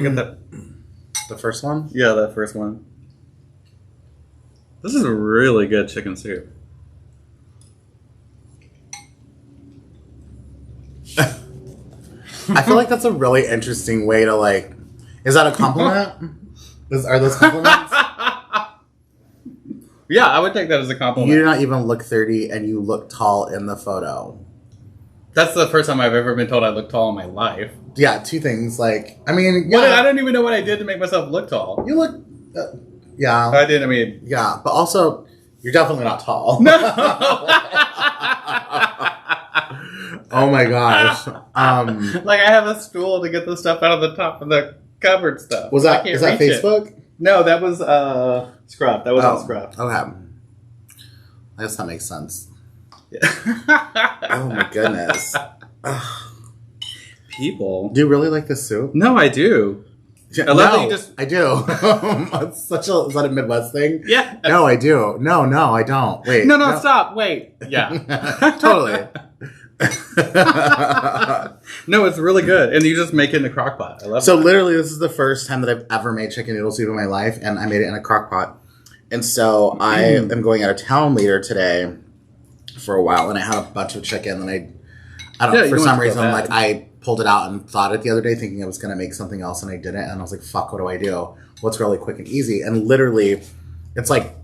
Get the first one? Yeah, that first one. This is a really good chicken soup. I feel like that's a really interesting way to like. Is that a compliment? Are those compliments? Yeah, I would take that as a compliment. You do not even look 30 and you look tall in the photo. That's the first time I've ever been told I look tall in my life. Yeah, two things. Like, I mean, yeah. I don't even know what I did to make myself look tall. You look, yeah. I did, I mean. Yeah, but also, you're definitely not tall. No! Oh my gosh. Like, I have a stool to get the stuff out of the top of the cupboard stuff. Is that Facebook? No, that was Scrub. That was on Scrub. Okay. I guess that makes sense. Yeah. Oh my goodness. People. Do you really like this soup? No, I do. I do. It's such a, is that a Midwest thing? Yeah. No, I do. No, I don't. Wait. No, stop. Wait. Yeah. Totally. No, it's really good. And you just make it in a crock pot. I love it. So literally, this is the first time that I've ever made chicken noodle soup in my life, and I made it in a crock pot. And so I am going out of town later today for a while, and I had a bunch of chicken, and I don't know, for some reason, like, I pulled it out and thawed it the other day thinking I was going to make something else, and I didn't, and I was like, fuck, what do I do? What's really quick and easy? And literally, it's like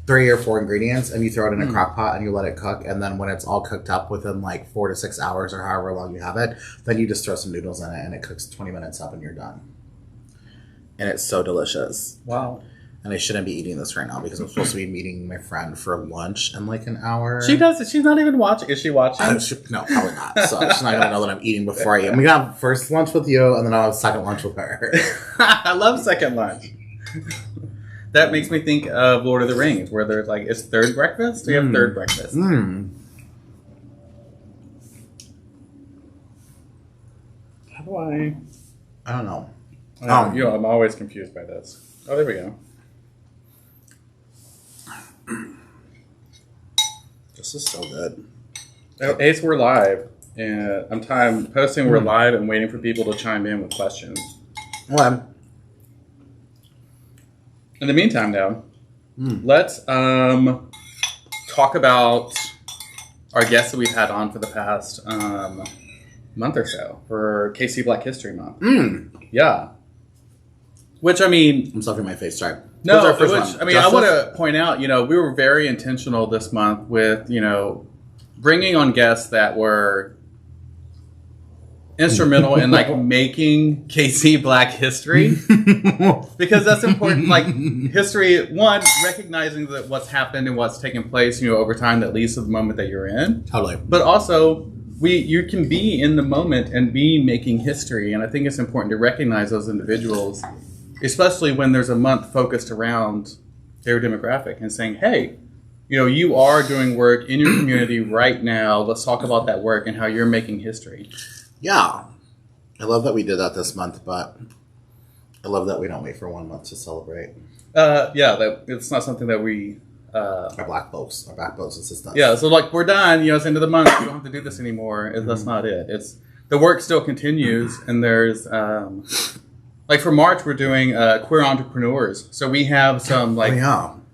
3 or 4 ingredients, and you throw it in a crock pot, and you let it cook, and then when it's all cooked up within like 4 to 6 hours, or however long you have it, then you just throw some noodles in it, and it cooks 20 minutes up, and you're done. And it's so delicious. Wow. And I shouldn't be eating this right now because I'm supposed to be meeting my friend for lunch in like an hour. She does it. She's not even watching. Is she watching? No, probably not. So she's not going to know that I'm eating before I eat. I'm going to have first lunch with you, and then I'll have second lunch with her. I love second lunch. That makes me think of Lord of the Rings, where there's like, it's third breakfast? We have third breakfast. How do I don't know. I'm always confused by this. Oh, there we go. This is so good. Oh, Ace, we're live. And I'm posting we're live and waiting for people to chime in with questions. Well, in the meantime, now, let's talk about our guests that we've had on for the past month or so for KC Black History Month. Yeah. Which, I mean... I'm stuffing my face, sorry. No, I want to point out, we were very intentional this month with, bringing on guests that were instrumental in, like, making KC Black history. Because that's important. Like, history, one, recognizing that what's happened and what's taken place, over time that leads to the moment that you're in. Totally. But also... you can be in the moment and be making history, and I think it's important to recognize those individuals, especially when there's a month focused around their demographic and saying, hey, you are doing work in your community right now. Let's talk about that work and how you're making history. Yeah. I love that we did that this month, but I love that we don't wait for 1 month to celebrate. It's not something that we... our black folks assistants. Yeah, so like we're done, it's the end of the month, we don't have to do this anymore. That's not it. It's the work still continues, and there's like for March we're doing queer entrepreneurs. So we have some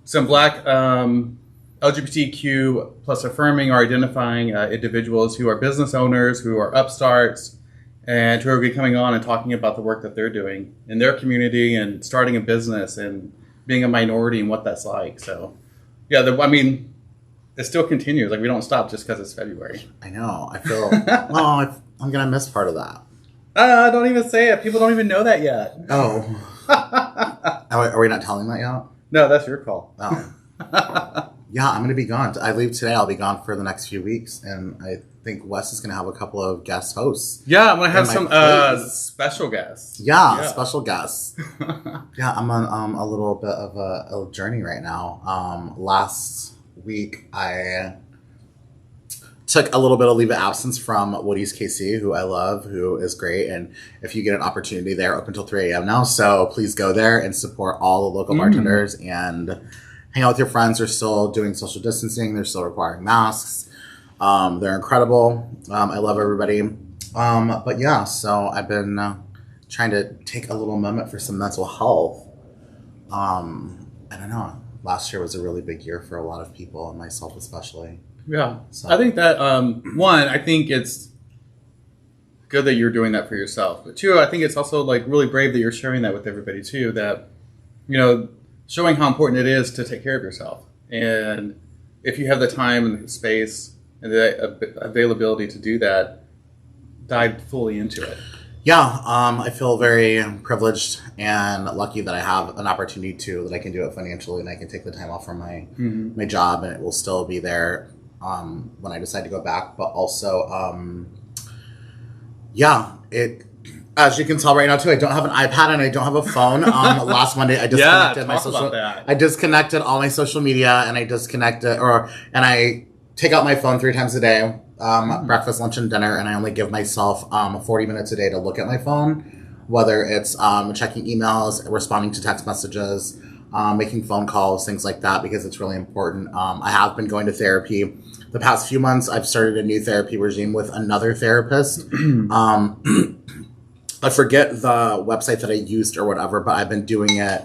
some black LGBTQ plus affirming or identifying individuals who are business owners, who are upstarts, and who are coming on and talking about the work that they're doing in their community and starting a business and being a minority and what that's like. So yeah, it still continues. Like, we don't stop just because it's February. I know. I feel... I'm going to miss part of that. Don't even say it. People don't even know that yet. Oh. Are we not telling that yet? No, that's your call. Oh. Yeah, I'm going to be gone. I leave today. I'll be gone for the next few weeks. And I think Wes is going to have a couple of guest hosts. Yeah, I'm going to have some special guests. Yeah, special guests. Yeah, I'm on a little bit of a journey right now. Last week, I took a little bit of leave of absence from Woody's KC, who I love, who is great. And if you get an opportunity, they're open till 3 a.m. now. So please go there and support all the local bartenders and hang out with your friends. They're still doing social distancing. They're still requiring masks. They're incredible. I love everybody. But yeah, so I've been trying to take a little moment for some mental health. I don't know. Last year was a really big year for a lot of people, and myself especially. Yeah. So. I think that, one, I think it's good that you're doing that for yourself. But two, I think it's also like really brave that you're sharing that with everybody too, that, you know, showing how important it is to take care of yourself. And if you have the time and the space and the availability to do that, dive fully into it. Yeah, I feel very privileged and lucky that I have an opportunity that I can do it financially, and I can take the time off from my job, and it will still be there when I decide to go back. But also, as you can tell right now too, I don't have an iPad and I don't have a phone. Last Monday, I disconnected I disconnected all my social media, and I I take out my phone 3 times a day. Breakfast, lunch, and dinner, and I only give myself 40 minutes a day to look at my phone, whether it's checking emails, responding to text messages, making phone calls, things like that, because it's really important. I have been going to therapy. The past few months, I've started a new therapy regime with another therapist. I forget the website that I used or whatever, but I've been doing it.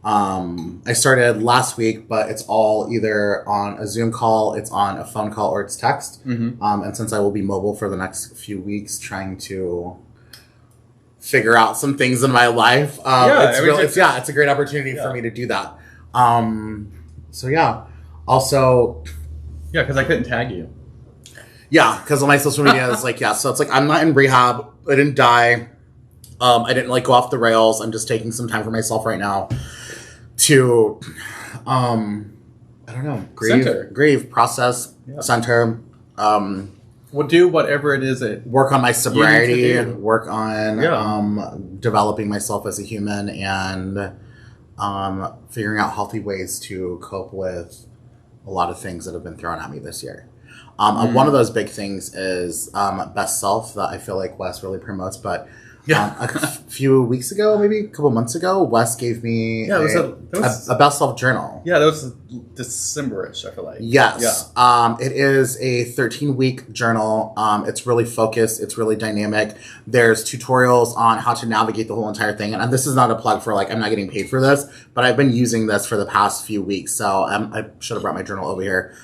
I started last week, but it's all either on a Zoom call, it's on a phone call, or it's text. And since I will be mobile for the next few weeks, trying to figure out some things in my life, it's a great opportunity for me to do that. Also, because I couldn't tag you. Yeah, because on my social media is so it's like I'm not in rehab. I didn't die. I didn't go off the rails. I'm just taking some time for myself right now to, grieve, process, center. We'll do whatever it is. Work on my sobriety, work on developing myself as a human, and figuring out healthy ways to cope with a lot of things that have been thrown at me this year. One of those big things is BestSelf that I feel like Wes really promotes, but a few weeks ago, maybe a couple months ago, Wes gave me a BestSelf journal. Yeah, that was December-ish, I feel like. Yes. Yeah. It is a 13-week journal. It's really focused. It's really dynamic. There's tutorials on how to navigate the whole entire thing. And this is not a plug for I'm not getting paid for this, but I've been using this for the past few weeks. So I should have brought my journal over here.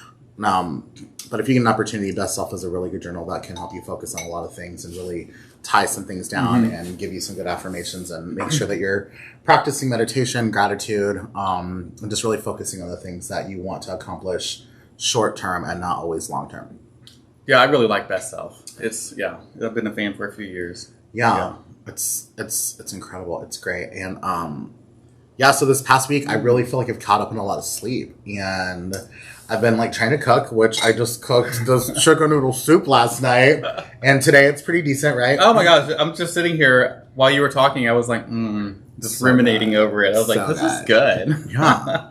But if you get an opportunity, BestSelf is a really good journal that can help you focus on a lot of things and really tie some things down and give you some good affirmations and make sure that you're practicing meditation, gratitude, and just really focusing on the things that you want to accomplish short term and not always long term. Yeah, I really like BestSelf. I've been a fan for a few years. Yeah. It's incredible. It's great. And so this past week I really feel like I've caught up on a lot of sleep, and I've been trying to cook, which I just cooked this chicken noodle soup last night, and today it's pretty decent, right? Oh my gosh, I'm just sitting here while you were talking. I was just ruminating over it. I was this is good. Yeah.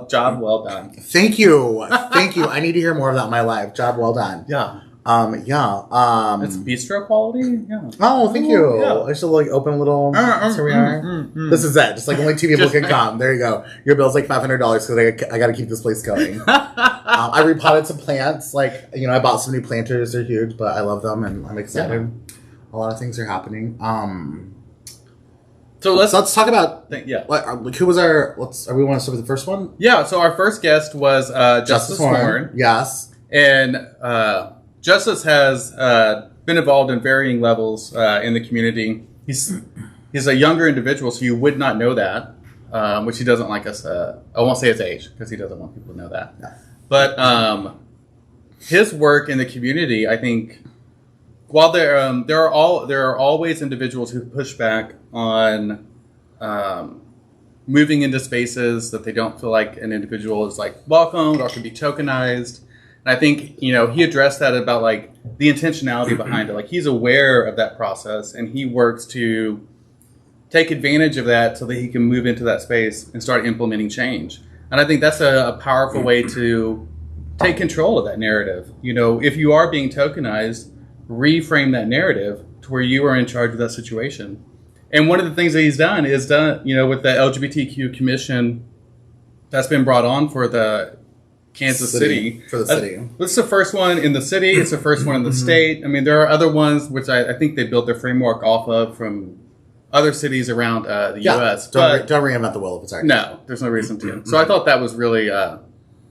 Job well done. Thank you. I need to hear more of that in my life. Job well done. Yeah. It's bistro quality. Yeah. Oh, thank you. Yeah. I should open a little. Here we are. This is it. Just only 2 people can come. There you go. Your bill's $500 because I got to keep this place going. I repotted some plants. I bought some new planters. They're huge, but I love them and I'm excited. Yeah. A lot of things are happening. So let's talk about. Who was our? Are we want to start with the first one? Yeah. So our first guest was Justice Horn. Yes. And Justice has been involved in varying levels in the community. He's a younger individual, so you would not know that, which he doesn't like us. I won't say his age because he doesn't want people to know that. No. But his work in the community, I think, while there are always individuals who push back on moving into spaces that they don't feel like an individual is welcomed or can be tokenized. And I think, he addressed that about the intentionality behind it. He's aware of that process and he works to take advantage of that so that he can move into that space and start implementing change. And I think that's a powerful way to take control of that narrative. If you are being tokenized, reframe that narrative to where you are in charge of that situation. And one of the things that he's done is with the LGBTQ commission that's been brought on for the Kansas City. For the city. This is the first one in the city. It's the first one in the state. I mean, there are other ones which I think they built their framework off of from other cities around the U.S. Don't reinvent the wheel if it's already. No, there's no reason to. So I thought that was really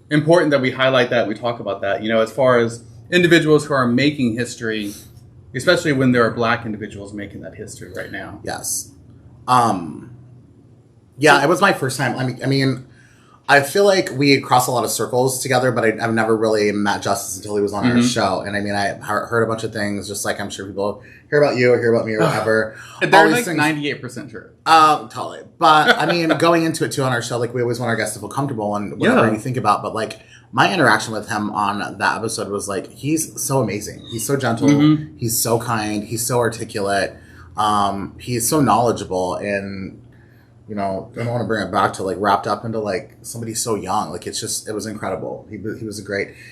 important that we highlight that, we talk about that. As far as individuals who are making history, especially when there are Black individuals making that history right now. Yes. Yeah, it was my first time. I mean, I feel like we crossed a lot of circles together, but I've never really met Justice until he was on our show. And I mean, I heard a bunch of things, just like I'm sure people hear about you or hear about me or whatever. They're like 98% true. Totally. But I mean, going into it too on our show, like we always want our guests to feel comfortable and whatever you think about. But like my interaction with him on that episode was like, he's so amazing. He's so gentle. He's so kind. He's so articulate. He's so knowledgeable and, I don't want to bring it back to like wrapped up into like somebody so young. Like it was incredible. He was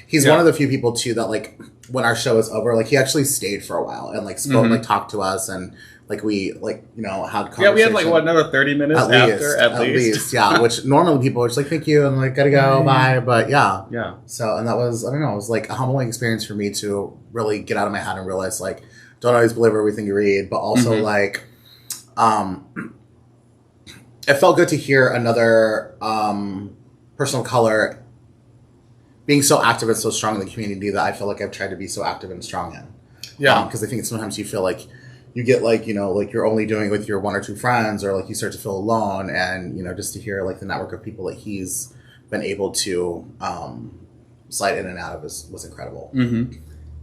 he's one of the few people too that like when our show was over, like he actually stayed for a while and like spoke, like talked to us and like we like, had conversation. Yeah, we had like another 30 minutes at least. Yeah. Which normally people are just like, thank you. And like, gotta go, bye. But yeah. Yeah. So, and that was, I don't know, it was like a humbling experience for me to really get out of my head and realize like, don't always believe everything you read, but also like, it felt good to hear another person of color being so active and so strong in the community that I feel like I've tried to be so active and strong in. Yeah. Because I think sometimes you feel like you get like, like you're only doing it with your one or two friends or like you start to feel alone. And, just to hear like the network of people that he's been able to slide in and out of was incredible.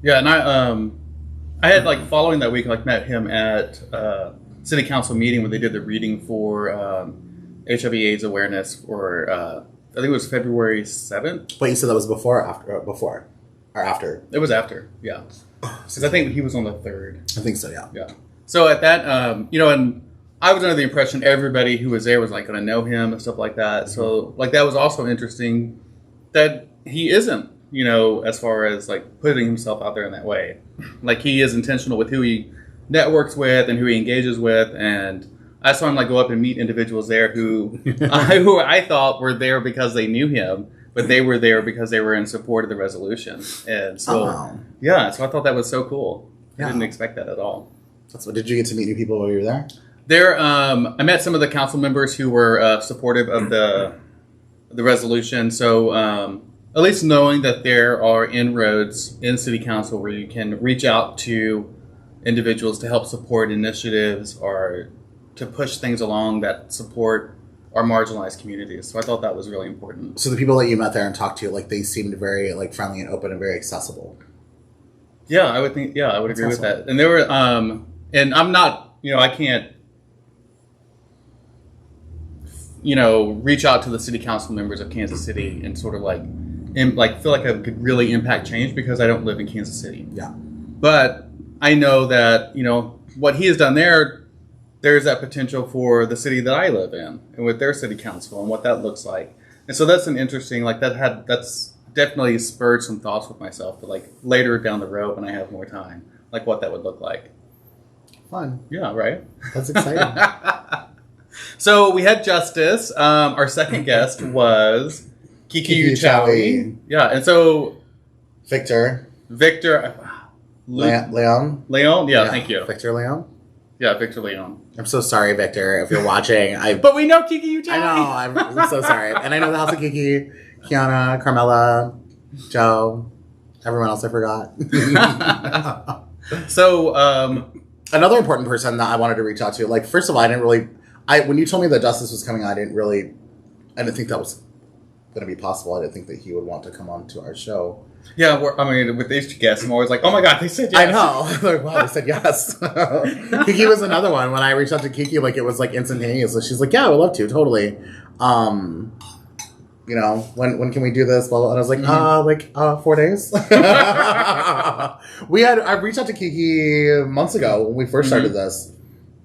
Yeah. And I had like following that week, like met him at city council meeting when they did the reading for HIV/AIDS awareness for I think it was February 7th. But you said that was before or after? It was after, yeah. Because I think he was on the 3rd. I think so, yeah. Yeah. So at that, and I was under the impression everybody who was there was like going to know him and stuff like that. So like that was also interesting that he isn't, as far as like putting himself out there in that way. Like he is intentional with who he networks with and who he engages with, and I saw him like go up and meet individuals there who I thought were there because they knew him, but they were there because they were in support of the resolution. And so so I thought that was so cool. I didn't expect that at all. Did you get to meet new people while you were there? There, I met some of the council members who were supportive of the resolution. So at least knowing that there are inroads in city council where you can reach out to individuals to help support initiatives or to push things along that support our marginalized communities. So I thought that was really important. So the people that you met there and talked to, like they seemed very like friendly and open and very accessible. Yeah, I would agree with that. And there were, and I'm not, I can't, reach out to the city council members of Kansas City and sort of feel like I could really impact change because I don't live in Kansas City. Yeah. But I know that, what he has done there's that potential for the city that I live in and with their city council and what that looks like. And so that's an interesting, that's definitely spurred some thoughts with myself, but like later down the road when I have more time, like what that would look like. Fun. Yeah, right? That's exciting. So we had Justice. Our second guest was Kiki Uchawi. Yeah, and so Victor. Leon? Leon? Yeah, thank you. Victor Leon? Yeah, Victor Leon. I'm so sorry, Victor, if you're watching. But we know Kiki Uchawi. I know, I'm so sorry. And I know the House of Kiki, Kiana, Carmela, Joe, everyone else I forgot. So, another important person that I wanted to reach out to, like, first of all, when you told me that Justice was coming on, I didn't think that was going to be possible. I didn't think that he would want to come on to our show. Yeah, with these two guests, I'm always like, oh my God, they said yes. I know. Like, wow, they said yes. Kiki was another one. When I reached out to Kiki, like, it was like instantaneous. She's like, yeah, I would love to, totally. When can we do this? Blah, blah. And I was like, 4 days. I reached out to Kiki months ago when we first started this.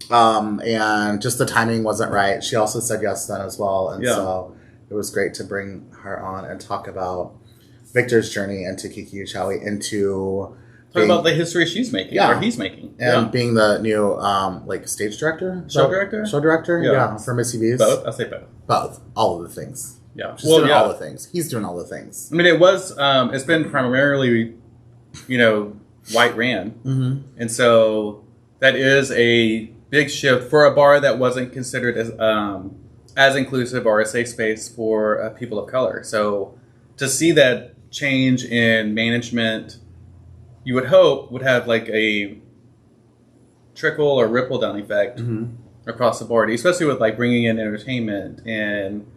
And just the timing wasn't right. She also said yes then as well. And so it was great to bring her on and talk about Victor's journey into Kiki Uchawi, into talk about the history she's making, or he's making. And being the new stage director? Show director? Yeah. For Missy B's. Both? I'll say both. Both. All of the things. Yeah. She's doing all the things. He's doing all the things. I mean, it was, it's been primarily, white ran. Mm-hmm. And so that is a big shift for a bar that wasn't considered as inclusive or a safe space for people of color. So to see that change in management, you would hope would have like a trickle or ripple down effect across the board, especially with like bringing in entertainment and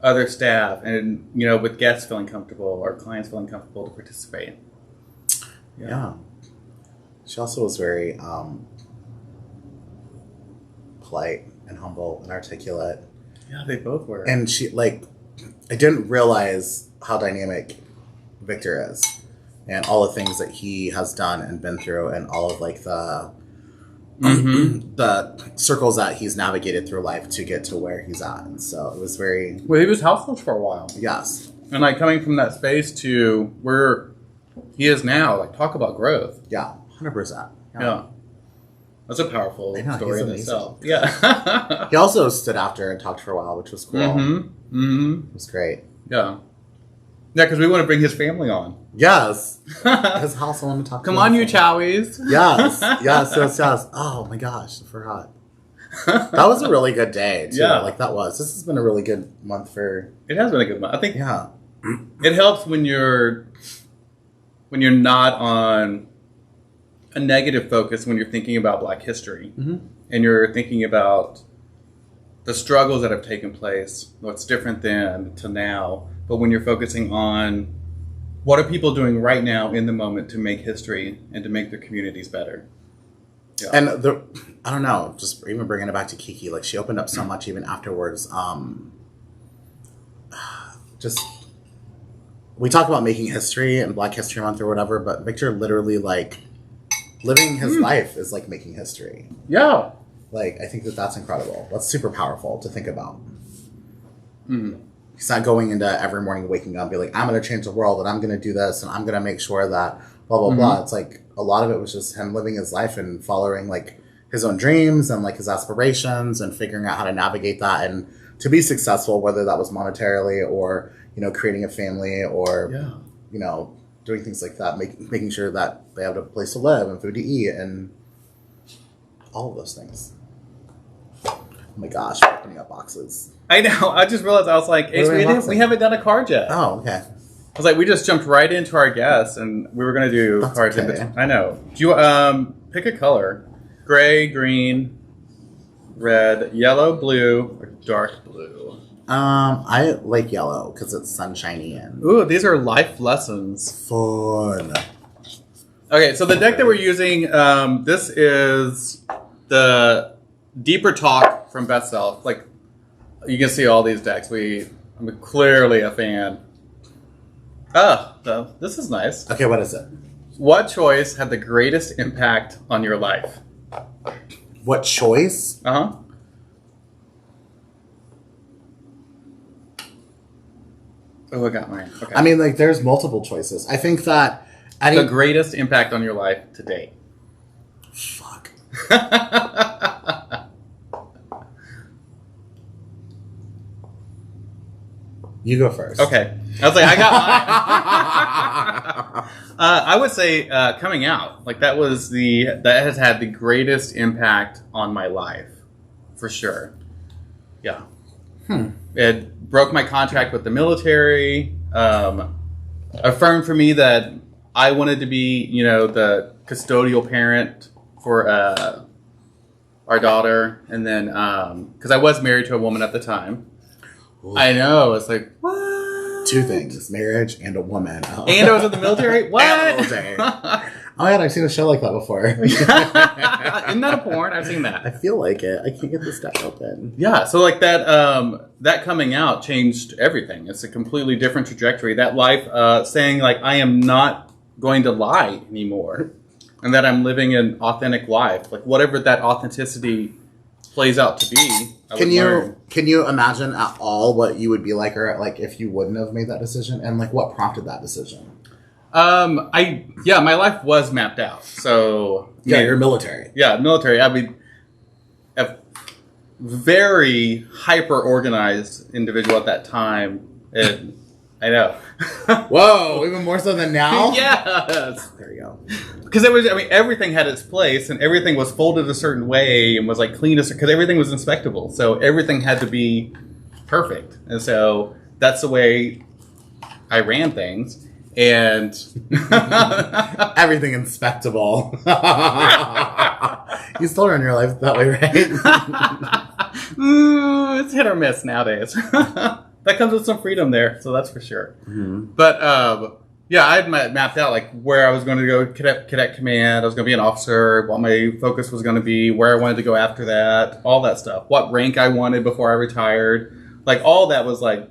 other staff, and with guests feeling comfortable or clients feeling comfortable to participate. Yeah. She also was very polite and humble and articulate. Yeah, they both were. And she, I didn't realize how dynamic Victor is and all the things that he has done and been through and all of the circles that he's navigated through life to get to where he's at. And so it was very... Well, he was house coach for a while. Yes. And coming from that space to where he is now, talk about growth. Yeah, 100%. Yeah. That's a powerful story in itself. Yeah. He also stood after and talked for a while, which was cool. It was great. Yeah. Yeah, because we want to bring his family on. Yes. His house, I want to talk to. Come on, you chowies. Yes. Yes. Oh my gosh, I forgot. That was a really good day, too. Yeah. This has been a really good month for... It has been a good month. I think it helps when you're not on a negative focus when you're thinking about Black history and you're thinking about the struggles that have taken place, what's different then to now. But when you're focusing on what are people doing right now in the moment to make history and to make their communities better. Yeah. And I don't know, just even bringing it back to Kiki, she opened up so much even afterwards. We talk about making history and Black History Month or whatever, but Victor literally living his life is making history. Yeah. I think that's incredible. That's super powerful to think about. He's not going into every morning waking up and be like, I'm going to change the world and I'm going to do this and I'm going to make sure that blah, blah, blah. It's a lot of it was just him living his life and following his own dreams and his aspirations and figuring out how to navigate that and to be successful, whether that was monetarily or, creating a family or, doing things like that, making sure that they have a place to live and food to eat and all of those things. Oh my gosh, we're opening up boxes. I know. I just realized I was like, Ace, we haven't done a card yet. Oh, okay. I was like, we just jumped right into our guests, and we were going to do cards in between. I know. Do you pick a color? Gray, green, red, yellow, blue, or dark blue? I like yellow because it's sunshiny and... Ooh, these are life lessons. Fun. Okay, so the deck that we're using, this is the Deeper Talk from BestSelf. You can see all these decks. I'm clearly a fan. This is nice. Okay, what is it? What choice had the greatest impact on your life? What choice? Uh-huh. Oh, I got mine. Okay. I mean, there's multiple choices. I think that... the greatest impact on your life to date. Fuck. You go first. Okay. I was like, I got mine. I would say coming out. That has had the greatest impact on my life. For sure. Yeah. It broke my contract with the military. Affirmed for me that I wanted to be, the custodial parent for our daughter. And then, because I was married to a woman at the time. Ooh. I know. It's like, what? Two things. Marriage and a woman. Oh. And I was in the military? What? And military. Oh, yeah, I've seen a show like that before. Isn't that a porn? I've seen that. I feel like it. I can't get this deck open. Yeah, so that coming out changed everything. It's a completely different trajectory. That life saying, I am not going to lie anymore. And that I'm living an authentic life. Whatever that authenticity plays out to be. Can you imagine at all what you would be like, or if you wouldn't have made that decision, and what prompted that decision? My life was mapped out. So you're military. Yeah, military. I mean, a very hyper organized individual at that time. I know. Whoa, even more so than now. Yes. There you go. because everything had its place, and everything was folded a certain way, and was like clean because everything was inspectable. So everything had to be perfect, and so that's the way I ran things, and everything inspectable. You still run your life that way, right? It's hit or miss nowadays. That comes with some freedom there, so that's for sure. Mm-hmm. But yeah, I had mapped out like where I was going to go, cadet command. I was going to be an officer. What my focus was going to be, where I wanted to go after that, all that stuff. What rank I wanted before I retired, like all that was like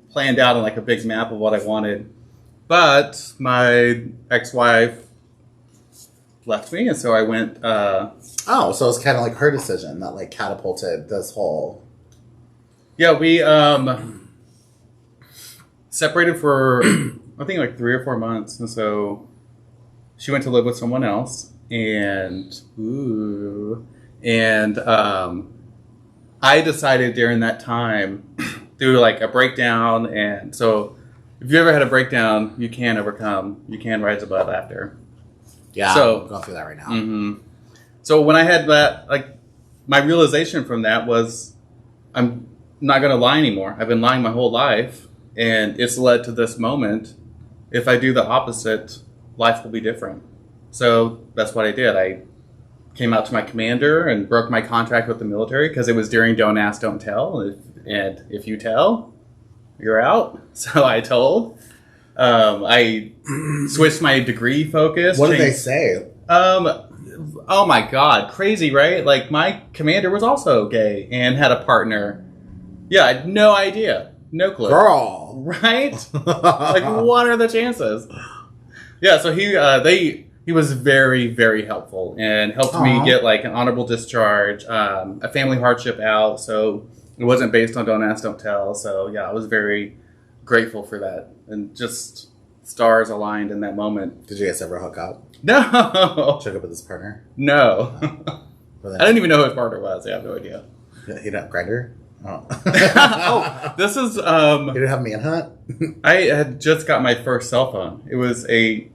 planned out on like a big map of what I wanted. But my ex-wife left me, and so I went. Oh, so it's kind of like her decision that like catapulted this whole. Yeah, we separated for I think like 3 or 4 months, and so she went to live with someone else, and I decided during that time through like a breakdown, and so if you ever had a breakdown, you can overcome, you can rise above after. Yeah, so I'm going through that right now. Mm-hmm. So when I had that, like my realization from that was, I'm not going to lie anymore. I've been lying my whole life, and it's led to this moment. If I do the opposite, life will be different. So that's what I did. I came out to my commander and broke my contract with the military because it was during Don't Ask, Don't Tell. And if you tell, you're out. So I told. I switched my degree focus. What did they say? Oh my God, crazy, right? Like my commander was also gay and had a partner. Yeah, I had no idea. No clue. Girl. Right? Like, what are the chances? Yeah, so he was very, very helpful and helped me get, like, an honorable discharge, a family hardship out, so it wasn't based on Don't Ask, Don't Tell. So, yeah, I was very grateful for that. And just stars aligned in that moment. Did you guys ever hook up? No! Check up with his partner? No. I didn't even know who his partner was. I have no idea. You didn't have Grindr? Oh. Oh, this is You didn't have Manhunt? I had just got my first cell phone. It was a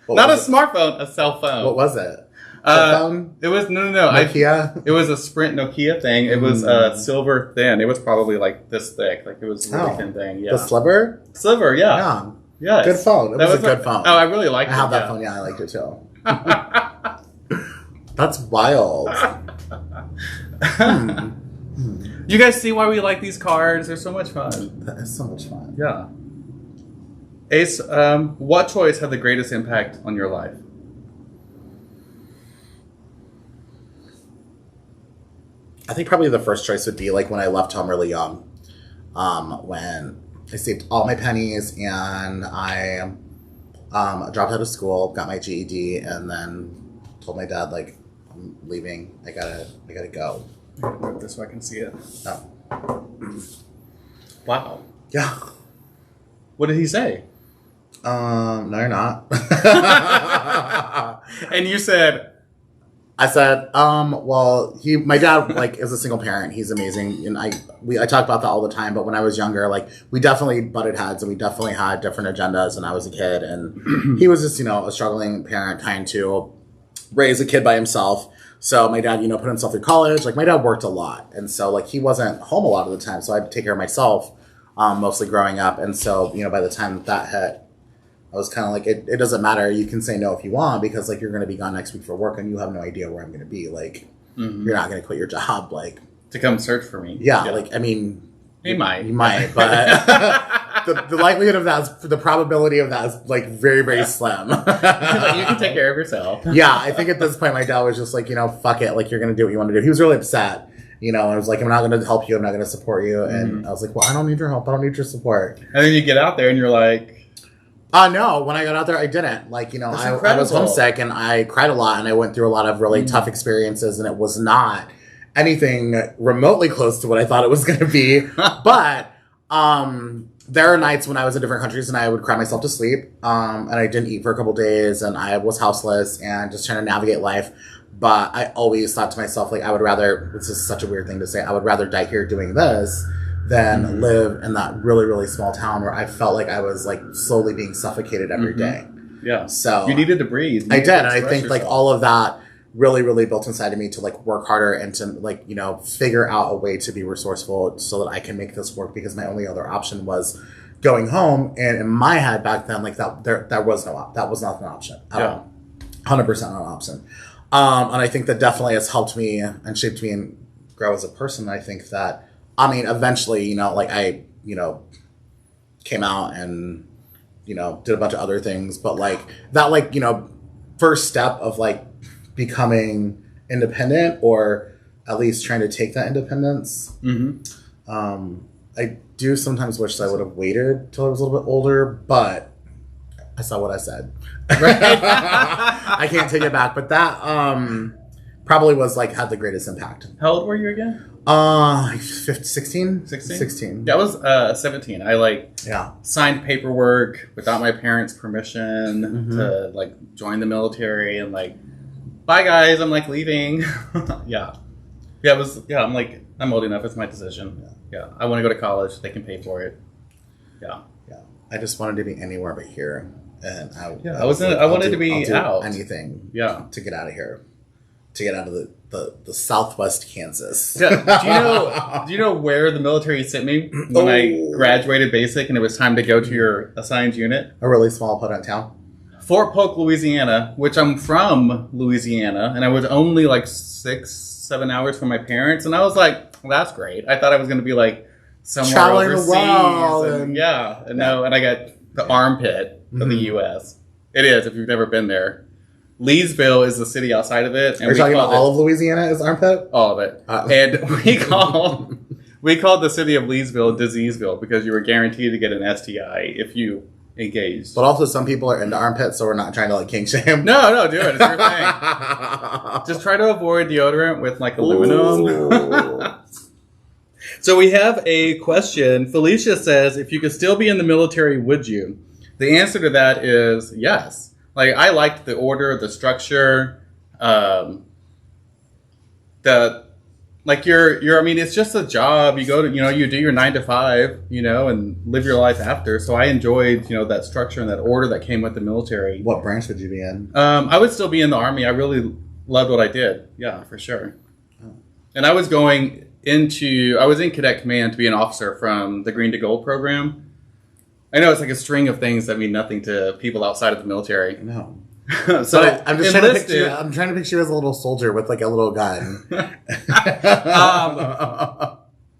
not a smartphone, a cell phone. What was it? Cell phone? It was no. Nokia? It was a Sprint Nokia thing. It was silver thin. It was probably like this thick. Like it was a really thin thing. Yeah. The sliver? Sliver, yeah. Yes. Good phone. It was a good phone. Oh, I really liked it. I have that phone. Yeah, I liked it too. That's wild. You guys see why we like these cards? They're so much fun. That is so much fun. Yeah. Ace, what choice had the greatest impact on your life? I think probably the first choice would be like when I left home really young. When I saved all my pennies and I dropped out of school, got my GED, and then told my dad, like, I'm leaving. I gotta go. Move this so I can see it. Oh. Wow. Yeah. What did he say? No, you're not. And you said... I said, well, my dad, like, is a single parent. He's amazing. And I talk about that all the time. But when I was younger, like, we definitely butted heads and we definitely had different agendas when I was a kid. And he was just, a struggling parent trying to raise a kid by himself. So my dad, put himself through college. Like, my dad worked a lot. And so, like, he wasn't home a lot of the time. So I had to take care of myself, mostly growing up. And so, by the time that hit, I was kind of like, it doesn't matter. You can say no if you want because, like, you're going to be gone next week for work and you have no idea where I'm going to be. Like, you're not going to quit your job, like... To come search for me. Yeah, like, I mean... You might. You might, but the likelihood of that, the probability of that is, like, very, very slim. You can take care of yourself. Yeah, I think at this point my dad was just like, fuck it. Like, you're going to do what you want to do. He was really upset. And I was like, I'm not going to help you. I'm not going to support you. And I was like, well, I don't need your help. I don't need your support. And then you get out there and you're like... No, when I got out there, I didn't. Like, I was homesick and I cried a lot and I went through a lot of really tough experiences and it was not anything remotely close to what I thought it was going to be. But there are nights when I was in different countries and I would cry myself to sleep and I didn't eat for a couple days and I was houseless and just trying to navigate life. But I always thought to myself, like, I would rather, this is such a weird thing to say, I would rather die here doing this than live in that really, really small town where I felt like I was, like, slowly being suffocated every day. Yeah. So you needed to breathe. I did. And I think like all of that really, really built inside of me to like work harder and to like, you know, figure out a way to be resourceful so that I can make this work, because my only other option was going home. And in my head back then, like that was not an option at all. 100% not an option. And I think that definitely has helped me and shaped me and grow as a person. I think that, I mean, eventually, you know, like I, you know, came out and, you know, did a bunch of other things, but like that, like, you know, first step of like becoming independent, or at least trying to take that independence. I do sometimes wish that I would have waited till I was a little bit older, but I saw what I said. I can't take it back, but that probably was like had the greatest impact. How old were you again? 16? 16. Yeah, I was 17. I like signed paperwork without my parents' permission to like join the military, and like, bye guys, I'm like leaving. I'm like, I'm old enough, it's my decision. I want to go to college, they can pay for it. I just wanted to be anywhere but here, and I wanted to be out. Anything to get out of here, to get out of the Southwest Kansas. Do you know where the military sent me when I graduated basic and it was time to go to your assigned unit? A really small podunk town. Fort Polk, Louisiana, which I'm from Louisiana, and I was only like 6-7 hours from my parents, and I was like, well, that's great. I thought I was going to be like somewhere traveling overseas. And I got the armpit of the U.S. It is, if you've never been there. Leesville is the city outside of it. And Are you talking about all of Louisiana is armpit? All of it. And we called the city of Leesville Diseaseville because you were guaranteed to get an STI if you engaged. But also some people are into armpits, so we're not trying to like kink shame. No, do it. It's your thing. Just try to avoid deodorant with like aluminum. So we have a question. Felicia says, if you could still be in the military, would you? The answer to that is yes. Like, I liked the order, the structure, I mean, it's just a job. You go to, you do your 9 to 5, and live your life after. So I enjoyed, that structure and that order that came with the military. What branch would you be in? I would still be in the Army. I really loved what I did. Yeah, for sure. Oh. And I was in Cadet Command to be an officer from the Green to Gold program. I know it's like a string of things that mean nothing to people outside of the military. No. So I'm just trying to picture. I'm trying to picture you as a little soldier with like a little gun.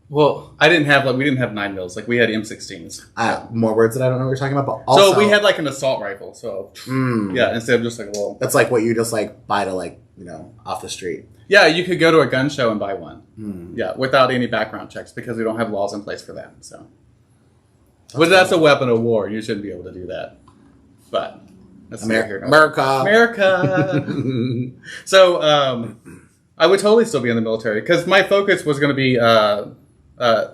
Well, we didn't have 9mm. Like we had M16s. More words that I don't know what you're talking about. But also, so we had like an assault rifle. So instead of just like a little. That's like what you just like buy to off the street. Yeah, you could go to a gun show and buy one. Yeah, without any background checks because we don't have laws in place for that. So. But that's a weapon of war. You shouldn't be able to do that. But that's America. So I would totally still be in the military because my focus was going to be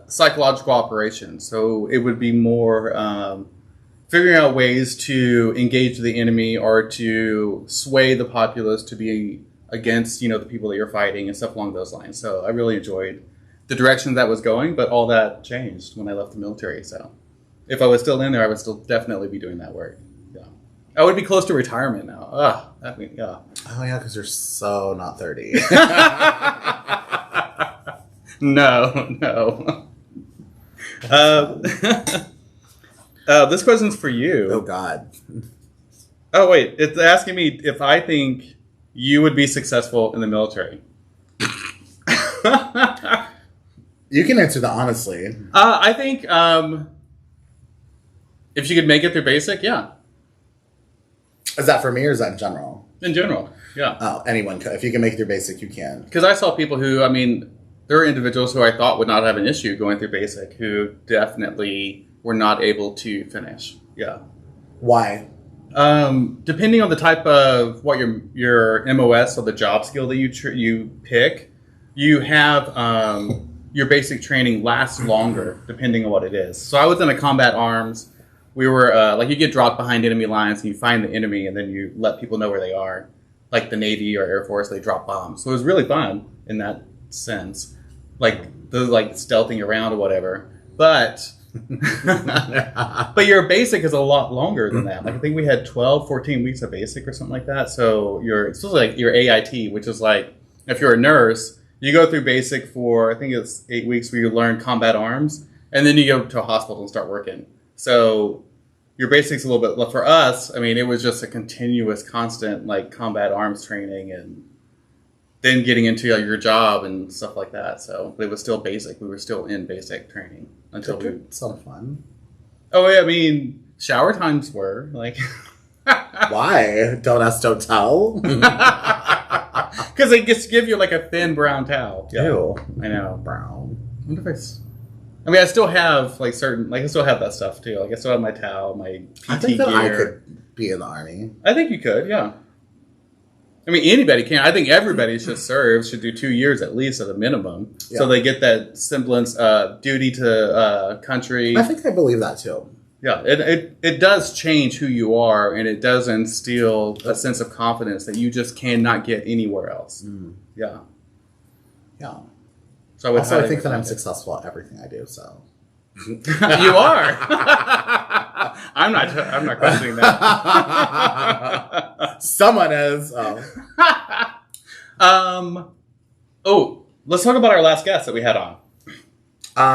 psychological operations. So it would be more figuring out ways to engage the enemy or to sway the populace to be against the people that you're fighting and stuff along those lines. So I really enjoyed the direction that was going, but all that changed when I left the military. So. If I was still in there, I would still definitely be doing that work. Yeah, I would be close to retirement now. Oh yeah, because you're so not 30. No. This question's for you. Oh God. Oh wait, it's asking me if I think you would be successful in the military. You can answer that honestly. I think. If you could make it through basic, yeah. Is that for me or is that in general? In general, yeah. Oh, anyone can. If you can make it through basic, you can. Because I saw people who, there are individuals who I thought would not have an issue going through basic who definitely were not able to finish. Yeah. Why? Depending on the type of what your MOS or the job skill that you pick, you have your basic training lasts longer depending on what it is. So I was in a combat arms. We were you get dropped behind enemy lines and you find the enemy and then you let people know where they are. Like the Navy or Air Force, they drop bombs. So it was really fun in that sense. Like the stealthing around or whatever. But But your basic is a lot longer than that. Like I think we had 12, 14 weeks of basic or something like that. So it's supposed to like your AIT, which is like if you're a nurse, you go through basic for I think it's 8 weeks where you learn combat arms, and then you go to a hospital and start working. So your basic's a little bit. Well, for us, I mean, it was just a continuous, constant like combat arms training, and then getting into your job and stuff like that. So but it was still basic. We were still in basic training until we. Some fun. Oh yeah, I mean, shower times were like. Why? Don't ask, don't tell. Because they just give you like a thin brown towel. Yeah. Ew. I know. Brown. I wonder if I mean, I still have like I still have that stuff too. Like I still have my towel, my PT I think that gear. I could be in the army. I think you could, yeah. I mean, anybody can. I think everybody should do 2 years at least at a minimum, so they get that semblance of duty to country. I think I believe that too. Yeah, it does change who you are, and it does instill a sense of confidence that you just cannot get anywhere else. Mm. Yeah. Yeah. So I think that I'm successful at everything I do. So you are. I'm not questioning that. Someone is. Oh, let's talk about our last guest that we had on.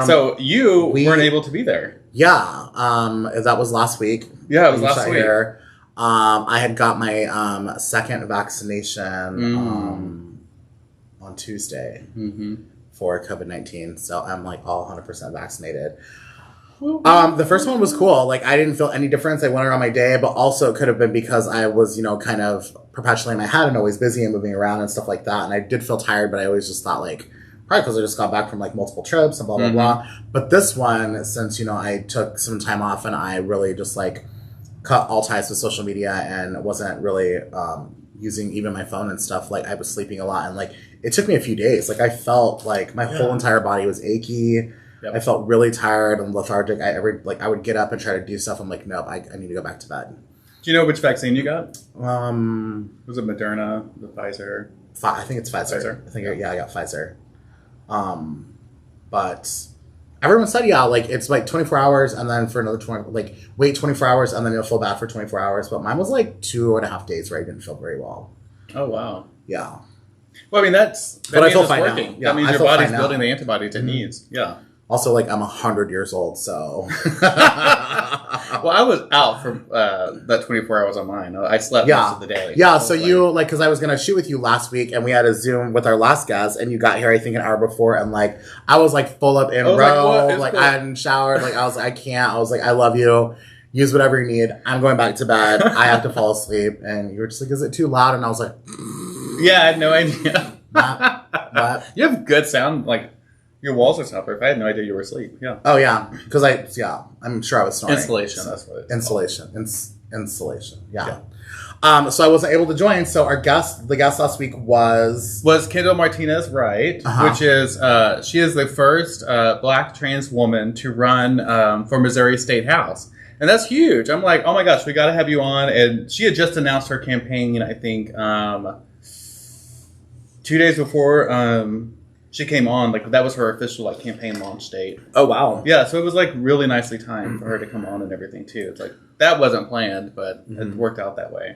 So you weren't able to be there. Yeah. That was last week. Yeah, it was last week. Here. I had got my second vaccination on Tuesday. Mm-hmm. For COVID-19, so I'm like all 100% vaccinated. The first one was cool. Like I didn't feel any difference. I went around my day, but also it could have been because I was, kind of perpetually in my head and always busy and moving around and stuff like that. And I did feel tired, but I always just thought like, probably because I just got back from like multiple trips and blah, blah, blah. But this one, since, I took some time off and I really just like cut all ties with social media and wasn't really, using even my phone and stuff, like I was sleeping a lot and like it took me a few days. Like I felt like my whole entire body was achy. Yep. I felt really tired and lethargic. I would get up and try to do stuff. I'm like, nope, I need to go back to bed. Do you know which vaccine you got? Was it Moderna, the Pfizer? I think it's Pfizer. I think I got Pfizer. But everyone said, like it's like 24 hours and then for another 20, like wait 24 hours and then you'll feel bad for 24 hours. But mine was like 2.5 days where I didn't feel very well. Oh, wow. Yeah. Well, I mean, that but means I feel it's fine working. Now. Yeah, that means your body's building the antibodies it needs. Yeah. Also, like, I'm 100 years old, so. Well, I was out for that 24 hours on mine. I slept most of the day. Yeah, so you, like, because I was going to shoot with you last week, and we had a Zoom with our last guest, and you got here, I think, an hour before, and, like, I was, like, full up in robe, like, I hadn't showered, like, I was like, I can't. I was like, I love you. Use whatever you need. I'm going back to bed. I have to fall asleep. And you were just like, is it too loud? And I was like, yeah, I had no idea. What? You have good sound, like, your walls are soundproof. I had no idea you were asleep. Yeah. Oh, yeah. Because I'm sure I was snoring. Insulation, so. that's what it's Insulation. Insulation. Yeah. So I wasn't able to join. So the guest last week was Kendall Martinez Wright, which is, she is the first Black trans woman to run for Missouri State House. And that's huge. I'm like, oh my gosh, we got to have you on. And she had just announced her campaign, I think, 2 days before she came on. Like that was her official campaign launch date. Oh wow! Yeah, so it was like really nicely timed for her to come on and everything too. It's like that wasn't planned, but it worked out that way.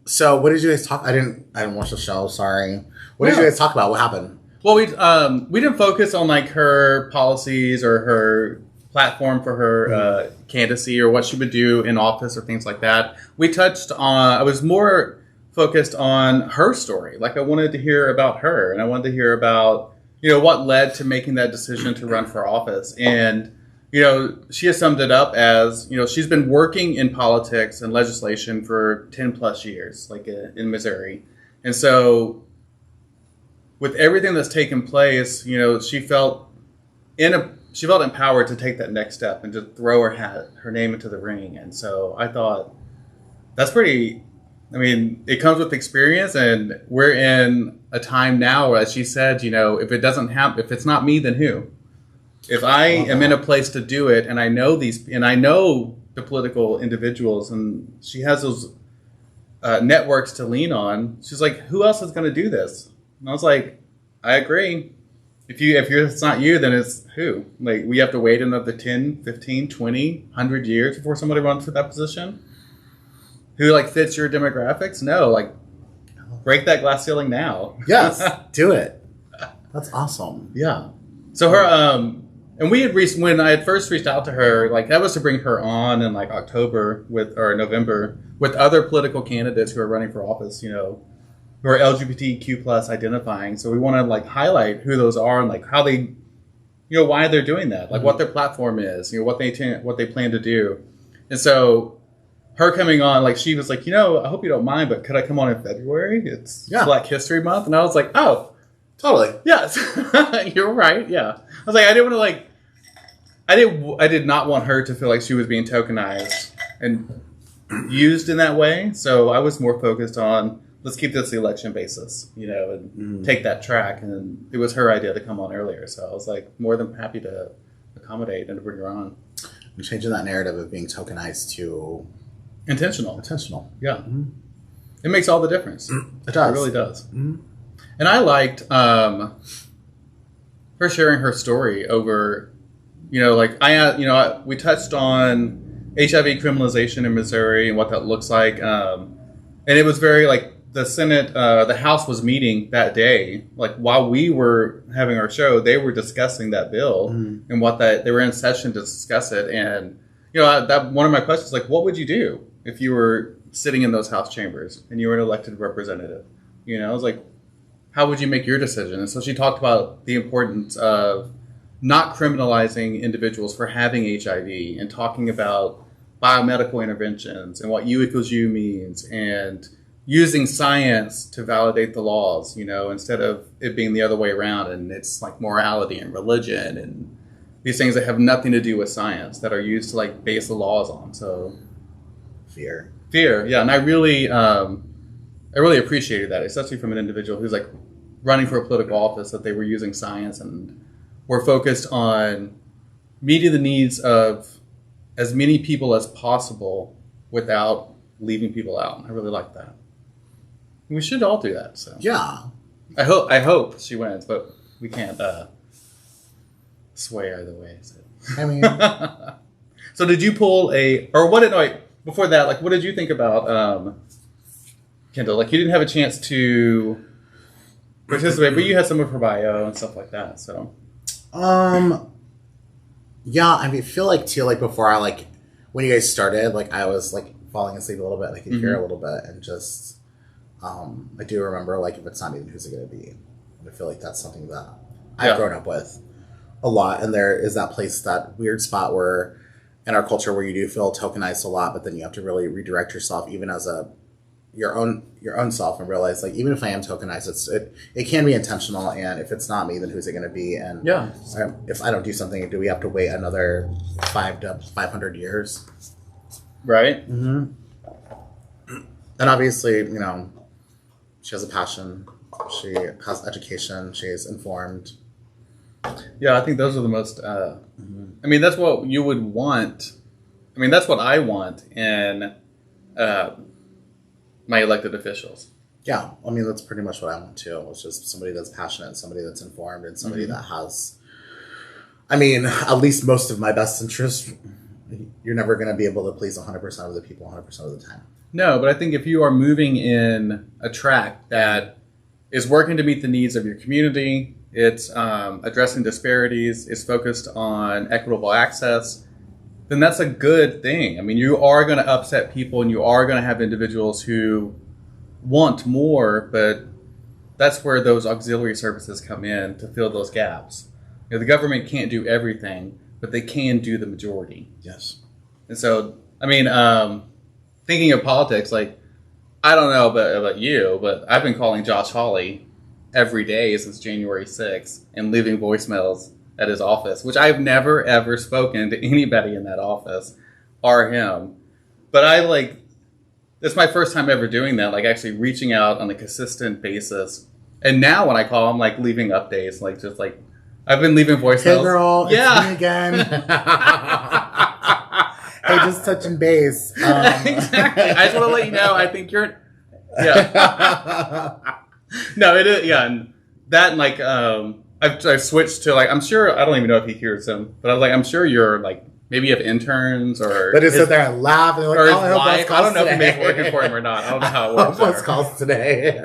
So what did you guys talk? I didn't watch the show. Sorry. What did you guys talk about? What happened? Well, we didn't focus on like her policies or her platform for her candidacy or what she would do in office or things like that. We touched on. I was more focused on her story. Like I wanted to hear about her, and I wanted to hear about what led to making that decision to run for office. And she has summed it up as she's been working in politics and legislation for 10 plus years, like in Missouri, and so with everything that's taken place, she felt empowered to take that next step and to throw her name into the ring. And so I thought that's pretty. I mean, it comes with experience, and we're in a time now where, as she said, if it doesn't happen, if it's not me, then who? If I am in a place to do it, and I know the political individuals, and she has those networks to lean on, she's like, who else is going to do this? And I was like, I agree. if it's not you, then it's who? Like, we have to wait another 10, 15, 20, 100 years before somebody runs for that position? Who, like, fits your demographics? No, like, break that glass ceiling now. Yes, do it. That's awesome. Yeah. So her, and we had when I had first reached out to her, like, that was to bring her on in, like, November with other political candidates who are running for office, you know, who are LGBTQ plus identifying. So we want to, like, highlight who those are and, like, how they, you know, why they're doing that, like, what their platform is, you know, what they plan to do. And so her coming on, like, she was like, you know, I hope you don't mind, but could I come on in February? It's Black History Month. And I was like, oh, totally. yes, you're right. Yeah. I was like, I didn't want to, like, I did not want her to feel like she was being tokenized and used in that way. So I was more focused on, let's keep this the election basis, you know, and take that track. And it was her idea to come on earlier. So I was like more than happy to accommodate and to bring her on. And changing that narrative of being tokenized to intentional. Yeah. Mm-hmm. It makes all the difference. It does. It really does. Mm-hmm. And I liked her sharing her story over, you know, like we touched on HIV criminalization in Missouri and what that looks like. And it was very like the Senate, the House was meeting that day. Like while we were having our show, they were discussing that bill and they were in session to discuss it. And, you know, that one of my questions, like, what would you do if you were sitting in those House chambers and you were an elected representative? You know, I was like, how would you make your decision? And so she talked about the importance of not criminalizing individuals for having HIV and talking about biomedical interventions and what U equals U means and using science to validate the laws, you know, instead of it being the other way around and it's like morality and religion and these things that have nothing to do with science that are used to like base the laws on. So fear. Yeah. And I really appreciated that, especially from an individual who's like running for a political office, that they were using science and were focused on meeting the needs of as many people as possible without leaving people out. I really like that. We should all do that. So yeah, I hope she wins, but we can't sway either way. So. I mean, so did you pull before that? Like, what did you think about Kendall? Like, you didn't have a chance to participate, but you had some of her bio and stuff like that. So, yeah, I mean, I feel like too, like before when you guys started, like I was like falling asleep a little bit, and I could hear a little bit, and just, I do remember like if it's not even who's it going to be, I feel like that's something that I've grown up with a lot, and there is that place, that weird spot where in our culture where you do feel tokenized a lot, but then you have to really redirect yourself, even as your own self, and realize like even if I am tokenized, it can be intentional, and if it's not me, then who's it going to be? And if I don't do something, do we have to wait another 5 to 500 years? Right. Mm-hmm. And obviously, you know, she has a passion, she has education, she's informed. Yeah, I think those are the most. I mean, that's what you would want. I mean, that's what I want in my elected officials. Yeah, I mean, that's pretty much what I want too. It's just somebody that's passionate, somebody that's informed, and somebody that has, I mean, at least most of my best interests. You're never going to be able to please 100% of the people 100% of the time. No, but I think if you are moving in a track that is working to meet the needs of your community, it's addressing disparities, it's focused on equitable access, then that's a good thing. I mean, you are going to upset people and you are going to have individuals who want more, but that's where those auxiliary services come in to fill those gaps. You know, the government can't do everything, but they can do the majority. Yes. And so, I mean, thinking of politics, like, I don't know about you, but I've been calling Josh Hawley every day since January 6th and leaving voicemails at his office, which I've never, ever spoken to anybody in that office or him. But it's my first time ever doing that, like actually reaching out on a consistent basis. And now when I call, I'm like leaving updates, like just like, I've been leaving voicemails. Hey girl, it's me again. Hey, just touching base. Exactly. I just want to let you know, I think you're, yeah. No, it is, yeah. And that, and like, I've switched to like, I'm sure, I don't even know if he hears them, but I was like, I'm sure you're like, maybe you have interns or. They just sit there and laugh and they're like, or his oh, I hope wife. I don't know today. if he's working for him or not. I don't know how it works. Hope calls today.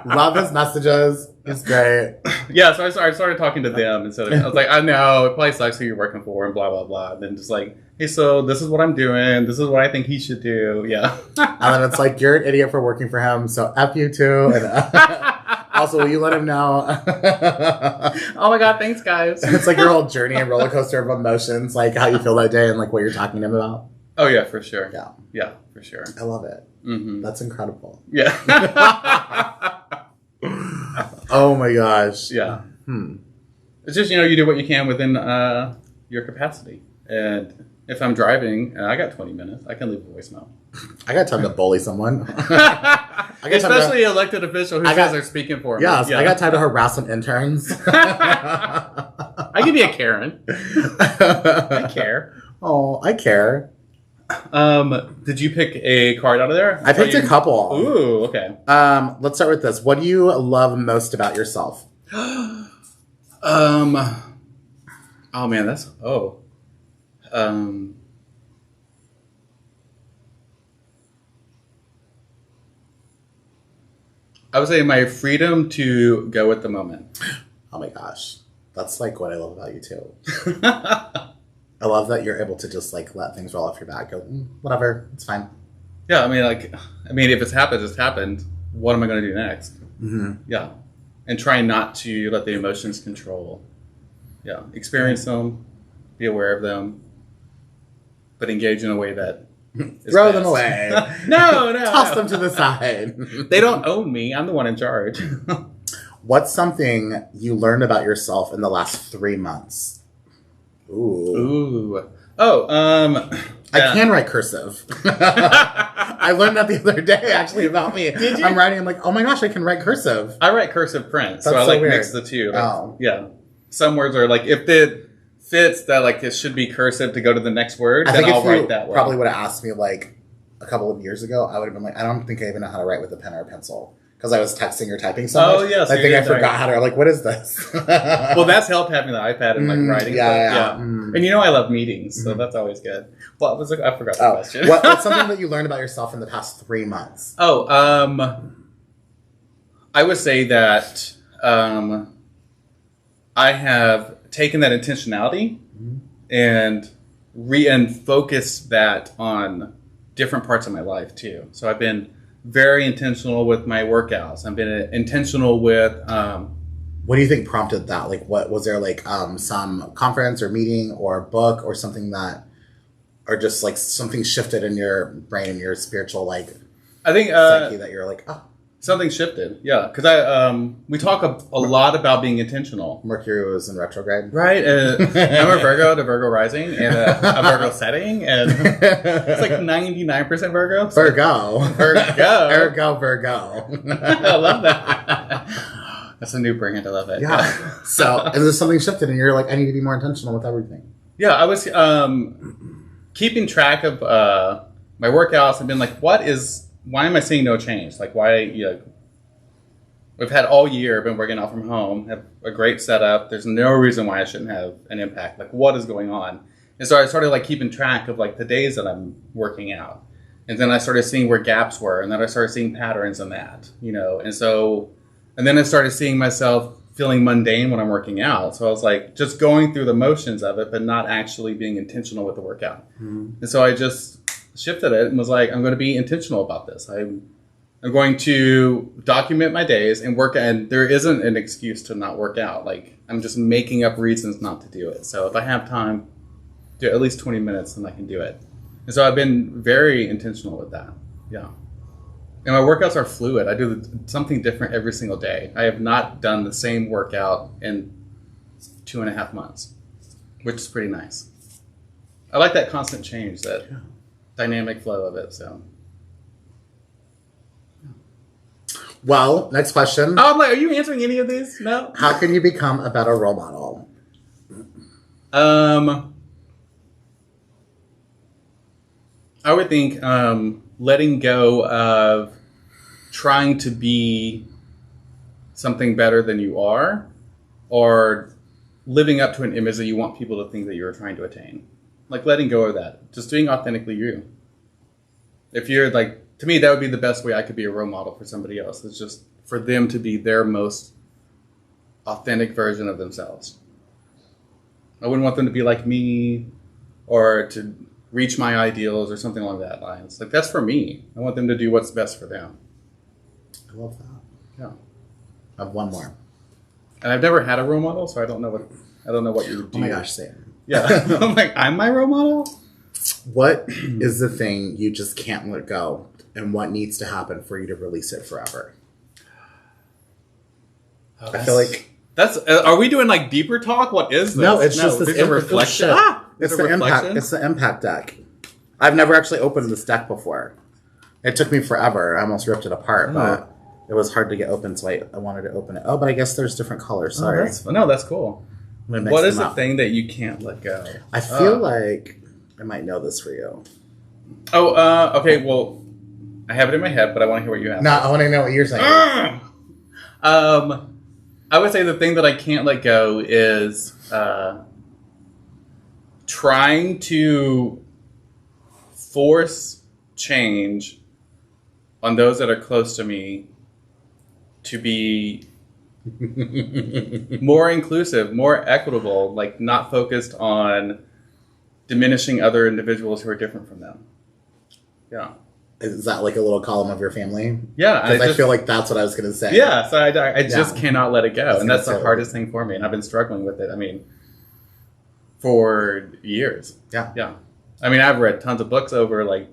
Love his messages. He's great. Yeah, so I started talking to them instead of, I was like, I know, it probably sucks who you're working for and blah, blah, blah. And then just like, hey, so this is what I'm doing. This is what I think he should do. Yeah. And then it's like, you're an idiot for working for him, so F you too. And also, will you let him know? Oh my God, thanks, guys. It's like your whole journey and roller coaster of emotions, like how you feel that day and like what you're talking to him about. Oh, yeah, for sure. Yeah. Yeah, for sure. I love it. Mm-hmm. That's incredible. Yeah. Oh my gosh. Yeah. It's just, you do what you can within your capacity. And if I'm driving and I got 20 minutes, I can leave a voicemail. I got time to bully someone. Especially elected official who says they're speaking for me. Yes, yeah. I got time to harass some interns. I can be a Karen. I care. Oh, I care. Did you pick a card out of there? I picked a couple. Ooh, okay. Let's start with this. What do you love most about yourself? Oh man, that's I would say my freedom to go with the moment. Oh my gosh. That's like what I love about you too. I love that you're able to just like let things roll off your back. Go, whatever, it's fine. Yeah, I mean, if it's happened, it's happened. What am I going to do next? Mm-hmm. Yeah, and try not to let the emotions control. Yeah, experience them, be aware of them, but engage in a way that throw them away. No, toss them to the side. They don't own me. I'm the one in charge. What's something you learned about yourself in the last 3 months? Ooh. Oh, I can write cursive. I learned that the other day, actually, about me. Did you? I'm writing, I'm like, oh my gosh, I can write cursive. I write cursive print, so That's I like weird. mix the two. Like, Oh. Yeah. Some words are like, if it fits that like it should be cursive to go to the next word, then I'll write that way. Probably would have asked me like a couple of years ago, I would have been like, I don't think I even know how to write with a pen or a pencil. Because I was texting or typing so much. Oh, yeah. So I think I forgot how to, like, what is this? Well, that's helped having the iPad and like writing. Yeah. And I love meetings, so that's always good. Well, I forgot the question. What's something that you learned about yourself in the past 3 months? Oh, I would say that I have taken that intentionality and focused that on different parts of my life too. So I've been very intentional with my workouts. I've been intentional with. What do you think prompted that? Like, what was there like some conference or meeting or book or something that, or just like something shifted in your brain and your spiritual like? I think psyche that you're like, oh. Something shifted, yeah. Because we talk a lot about being intentional. Mercury was in retrograde, right? I'm a Virgo, the Virgo rising, and a Virgo setting, and it's like 99% Virgo. So Virgo. I love that. That's a new brand. I love it. Yeah. So, and there's something shifted, and you're like, I need to be more intentional with everything. Yeah, I was keeping track of my workouts and been like, why am I seeing no change? Like, why, we've had all year, been working out from home, have a great setup. There's no reason why I shouldn't have an impact. Like, what is going on? And so I started, like, keeping track of, like, the days that I'm working out. And then I started seeing where gaps were. And then I started seeing patterns in that, And then I started seeing myself feeling mundane when I'm working out. So I was, like, just going through the motions of it, but not actually being intentional with the workout. Mm-hmm. And so I just shifted it and was like, I'm going to be intentional about this. I'm going to document my days and work, and there isn't an excuse to not work out. Like, I'm just making up reasons not to do it. So if I have time, do at least 20 minutes, then I can do it. And so I've been very intentional with that. Yeah. And my workouts are fluid. I do something different every single day. I have not done the same workout in 2.5 months, which is pretty nice. I like that constant change, that dynamic flow of it. So, well, next question. Oh, I'm like, are you answering any of these? No. How can you become a better role model? I would think letting go of trying to be something better than you are, or living up to an image that you want people to think that you're trying to attain. Like letting go of that. Just being authentically you. If you're like, to me, that would be the best way I could be a role model for somebody else. It's just for them to be their most authentic version of themselves. I wouldn't want them to be like me or to reach my ideals or something along that lines. Like that's for me. I want them to do what's best for them. I love that. Yeah. I have one more. And I've never had a role model, so I don't know what you would do. Oh my gosh, Sam. Yeah. I'm like, I'm my role model? What is the thing you just can't let go, and what needs to happen for you to release it forever? Oh, I feel like that's. Are we doing like deeper talk? What is this? No, it's just this a reflection. It's the impact. It's the impact deck. I've never actually opened this deck before. It took me forever. I almost ripped it apart, but it was hard to get open, so I wanted to open it. Oh, but I guess there's different colors. Sorry. That's cool. What is the thing that you can't let go? I feel like I might know this for you. Oh, okay. Well, I have it in my head, but I want to hear what you have. No, I want to know what you're saying. I would say the thing that I can't let go is trying to force change on those that are close to me to be more inclusive, more equitable, like not focused on diminishing other individuals who are different from them. Yeah. Is that like a little column of your family? Yeah. Because I feel like that's what I was going to say. Yeah, so I just cannot let it go. And that's the hardest thing for me. And I've been struggling with it, I mean, for years. Yeah. Yeah. I mean, I've read tons of books over, like,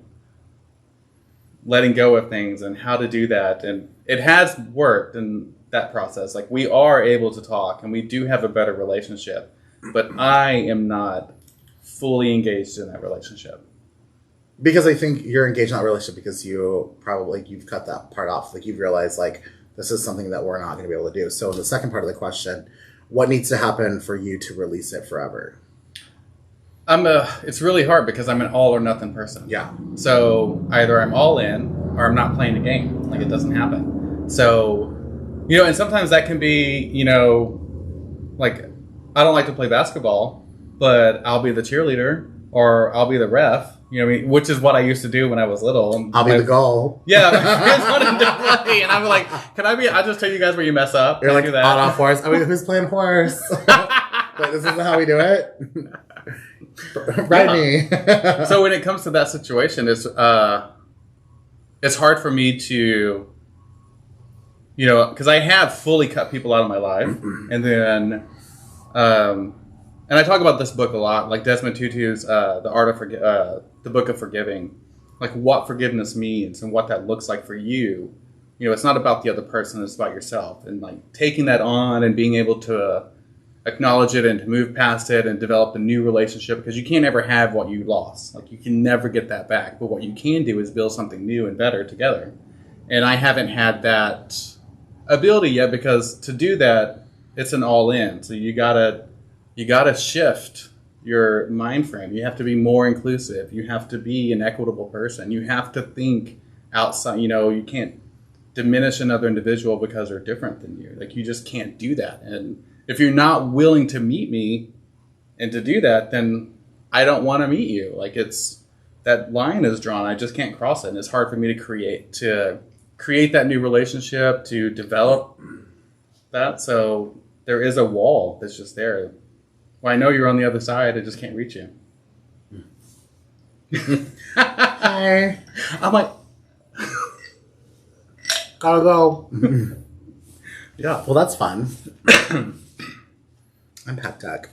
letting go of things and how to do that. And it has worked in that process. Like, we are able to talk and we do have a better relationship. But I am not fully engaged in that relationship. Because I think you're engaged in that relationship because you've cut that part off. Like, you've realized, like, this is something that we're not going to be able to do. So the second part of the question, what needs to happen for you to release it forever? It's really hard because I'm an all or nothing person. Yeah. So either I'm all in or I'm not playing the game. Like, it doesn't happen. So, and sometimes that can be, like, I don't like to play basketball, but I'll be the cheerleader or I'll be the ref. Which is what I used to do when I was little. I'll be the goal. Yeah, my friends wanted to play, and I'm like, I'll just tell you guys where you mess up. You're like, on off horse. I mean, who's playing horse? Wait, this isn't how we do it? Ride me. So when it comes to that situation, it's hard for me to, because I have fully cut people out of my life, and then, and I talk about this book a lot, like Desmond Tutu's The Art of the Book of Forgiving, like what forgiveness means and what that looks like for you. It's not about the other person; it's about yourself, and like taking that on and being able to acknowledge it and to move past it and develop a new relationship, because you can't ever have what you lost. Like, you can never get that back. But what you can do is build something new and better together. And I haven't had that ability yet, because to do that, it's an all in. So you gotta shift your mind frame. You have to be more inclusive. You have to be an equitable person. You have to think outside. You can't diminish another individual because they're different than you. Like, you just can't do that. And if you're not willing to meet me and to do that, then I don't want to meet you. Like, that line is drawn. I just can't cross it. And it's hard for me to create that new relationship, to develop that. So there is a wall that's just there. Well, I know you're on the other side. I just can't reach you. Hi. I'm like, gotta go. Yeah. Well, that's fun. Impact deck.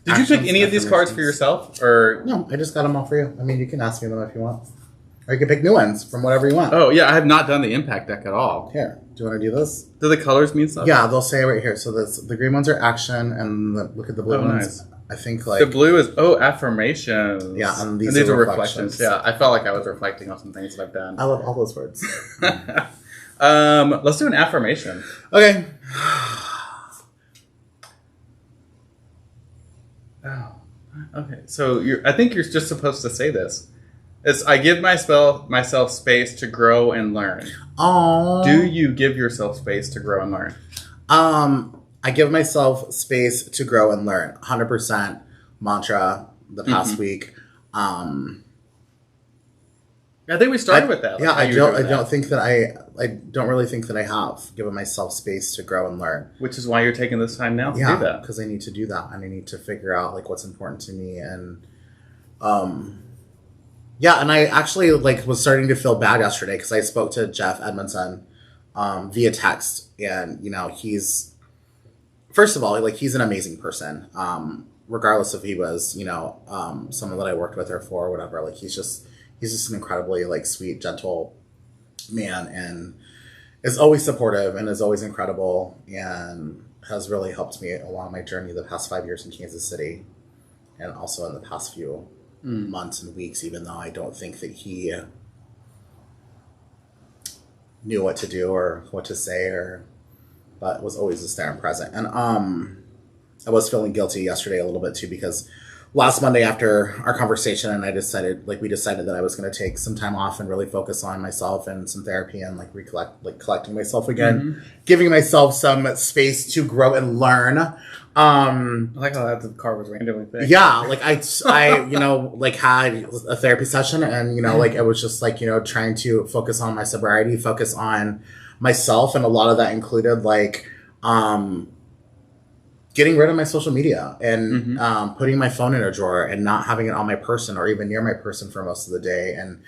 Did you pick any of these cards for yourself, or no? I just got them all for you. I mean, you can ask me them if you want, or you can pick new ones from whatever you want. Oh yeah, I have not done the impact deck at all. Here, do you want to do this? Do the colors mean something? Yeah, they'll say right here. So the green ones are action, and look at the blue ones. Nice. I think like the blue is affirmations. Yeah, and these are reflections. Yeah, I felt like I was reflecting on some things that I've done. I love all those words. Let's do an affirmation. Okay. Oh, okay. So I think you're just supposed to say this. It's, I give myself space to grow and learn. Aww. Do you give yourself space to grow and learn? I give myself space to grow and learn. 100% mantra the past week. I think we started with that. Yeah, I don't think that I don't really think that I have given myself space to grow and learn. Which is why you're taking this time now to do that. Because I need to do that, and I need to figure out like what's important to me, and and I actually like was starting to feel bad yesterday because I spoke to Jeff Edmondson via text, and he's first of all like he's an amazing person, regardless if he was someone that I worked with or for or whatever. Like he's just an incredibly like sweet, gentle man, and is always supportive and is always incredible, and has really helped me along my journey the past 5 years in Kansas City, and also in the past few months and weeks, even though I don't think that he knew what to do or what to say, but was always just there and present. And I was feeling guilty yesterday a little bit too, because last Monday after our conversation, and we decided that I was going to take some time off and really focus on myself and some therapy and collecting myself again, giving myself some space to grow and learn. I like how the car was randomly picked. Yeah, like I had a therapy session, and I was just trying to focus on my sobriety, focus on myself, and a lot of that included getting rid of my social media and putting my phone in a drawer and not having it on my person or even near my person for most of the day, and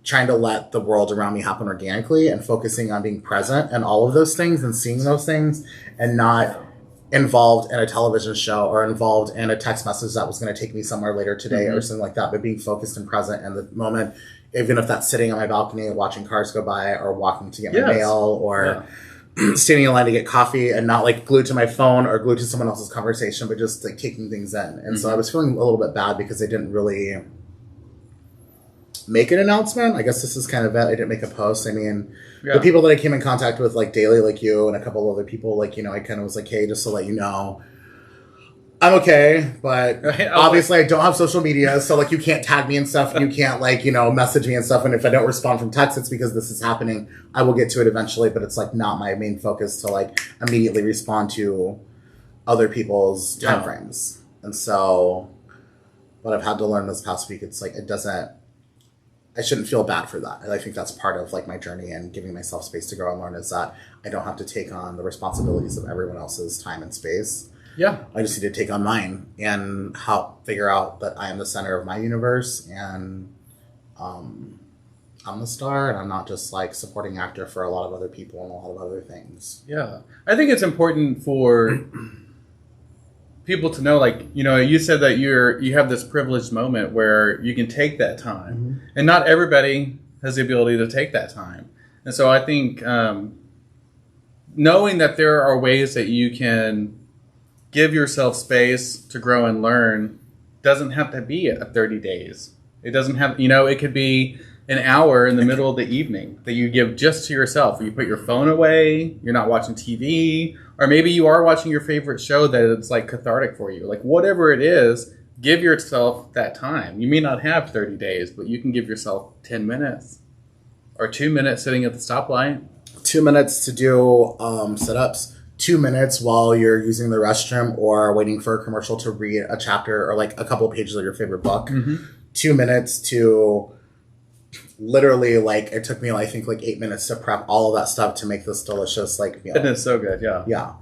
trying to let the world around me happen organically and focusing on being present and all of those things and seeing those things, and not involved in a television show or involved in a text message that was going to take me somewhere later today or something like that, but being focused and present in the moment, even if that's sitting on my balcony watching cars go by or walking to get my mail or standing in line to get coffee, and not like glued to my phone or glued to someone else's conversation, but just like taking things in. And so I was feeling a little bit bad because I didn't really make an announcement. I guess this is kind of it. I didn't make a post. I mean, the people that I came in contact with like daily, like you and a couple other people, I kind of was like, hey, just to let you know, I'm okay, but obviously I don't have social media, so like you can't tag me and stuff, and you can't message me and stuff, and if I don't respond from text, it's because this is happening. I will get to it eventually, but it's like not my main focus to like immediately respond to other people's time frames. And so what I've had to learn this past week, it's like I shouldn't feel bad for that. And I think that's part of like my journey and giving myself space to grow and learn, is that I don't have to take on the responsibilities of everyone else's time and space. Yeah. I just need to take on mine and help figure out that I am the center of my universe, and I'm the star, and I'm not just like supporting actor for a lot of other people and a lot of other things. Yeah. I think it's important for people to know, like, you said that you have this privileged moment where you can take that time, and not everybody has the ability to take that time. And so I think knowing that there are ways that you can give yourself space to grow and learn doesn't have to be 30 days. It doesn't have, it could be an hour in the middle of the evening that you give just to yourself. You put your phone away, you're not watching TV, or maybe you are watching your favorite show that it's like cathartic for you. Like whatever it is, give yourself that time. You may not have 30 days, but you can give yourself 10 minutes or 2 minutes sitting at the stoplight. 2 minutes to do sit-ups. 2 minutes while you're using the restroom or waiting for a commercial to read a chapter or like a couple of pages of your favorite book. 2 minutes to literally it took me I think 8 minutes to prep all of that stuff to make this delicious meal. It is so good. Yeah. Yeah.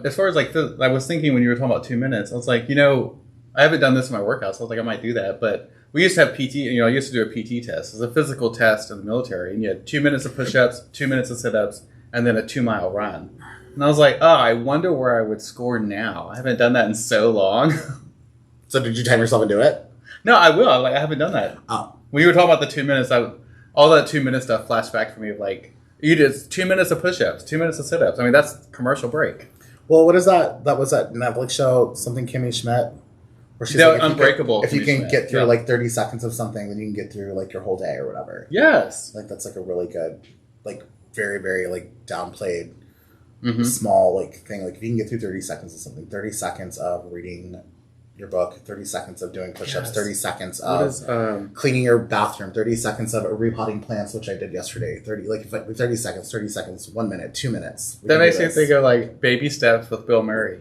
As far as I was thinking when you were talking about 2 minutes, I was like, I haven't done this in my workouts. So I was like, I might do that, but we used to have PT. I used to do a PT test. It's a physical test in the military, and you had 2 minutes of push-ups, 2 minutes of sit-ups, and then a 2-mile run. And I was like, I wonder where I would score now. I haven't done that in so long. So did you time yourself and do it? No, I will. I haven't done that. Oh. When you were talking about the 2 minutes, all that 2 minute stuff flashed back for me of you did 2 minutes of push-ups, 2 minutes of sit-ups. I mean, that's commercial break. Well, what is that? That was that Netflix show, something Kimmy Schmidt? Where she's Unbreakable. If you can get through 30 seconds of something, then you can get through your whole day or whatever. Yes. That's a really good, very, very downplayed small thing. If you can get through 30 seconds of something, 30 seconds of reading your book, 30 seconds of doing push-ups, Yes. 30 seconds What of is, cleaning your bathroom, 30 seconds of repotting plants, which I did yesterday. 30 seconds, 1 minute, 2 minutes. that makes me think of like Baby Steps with Bill Murray.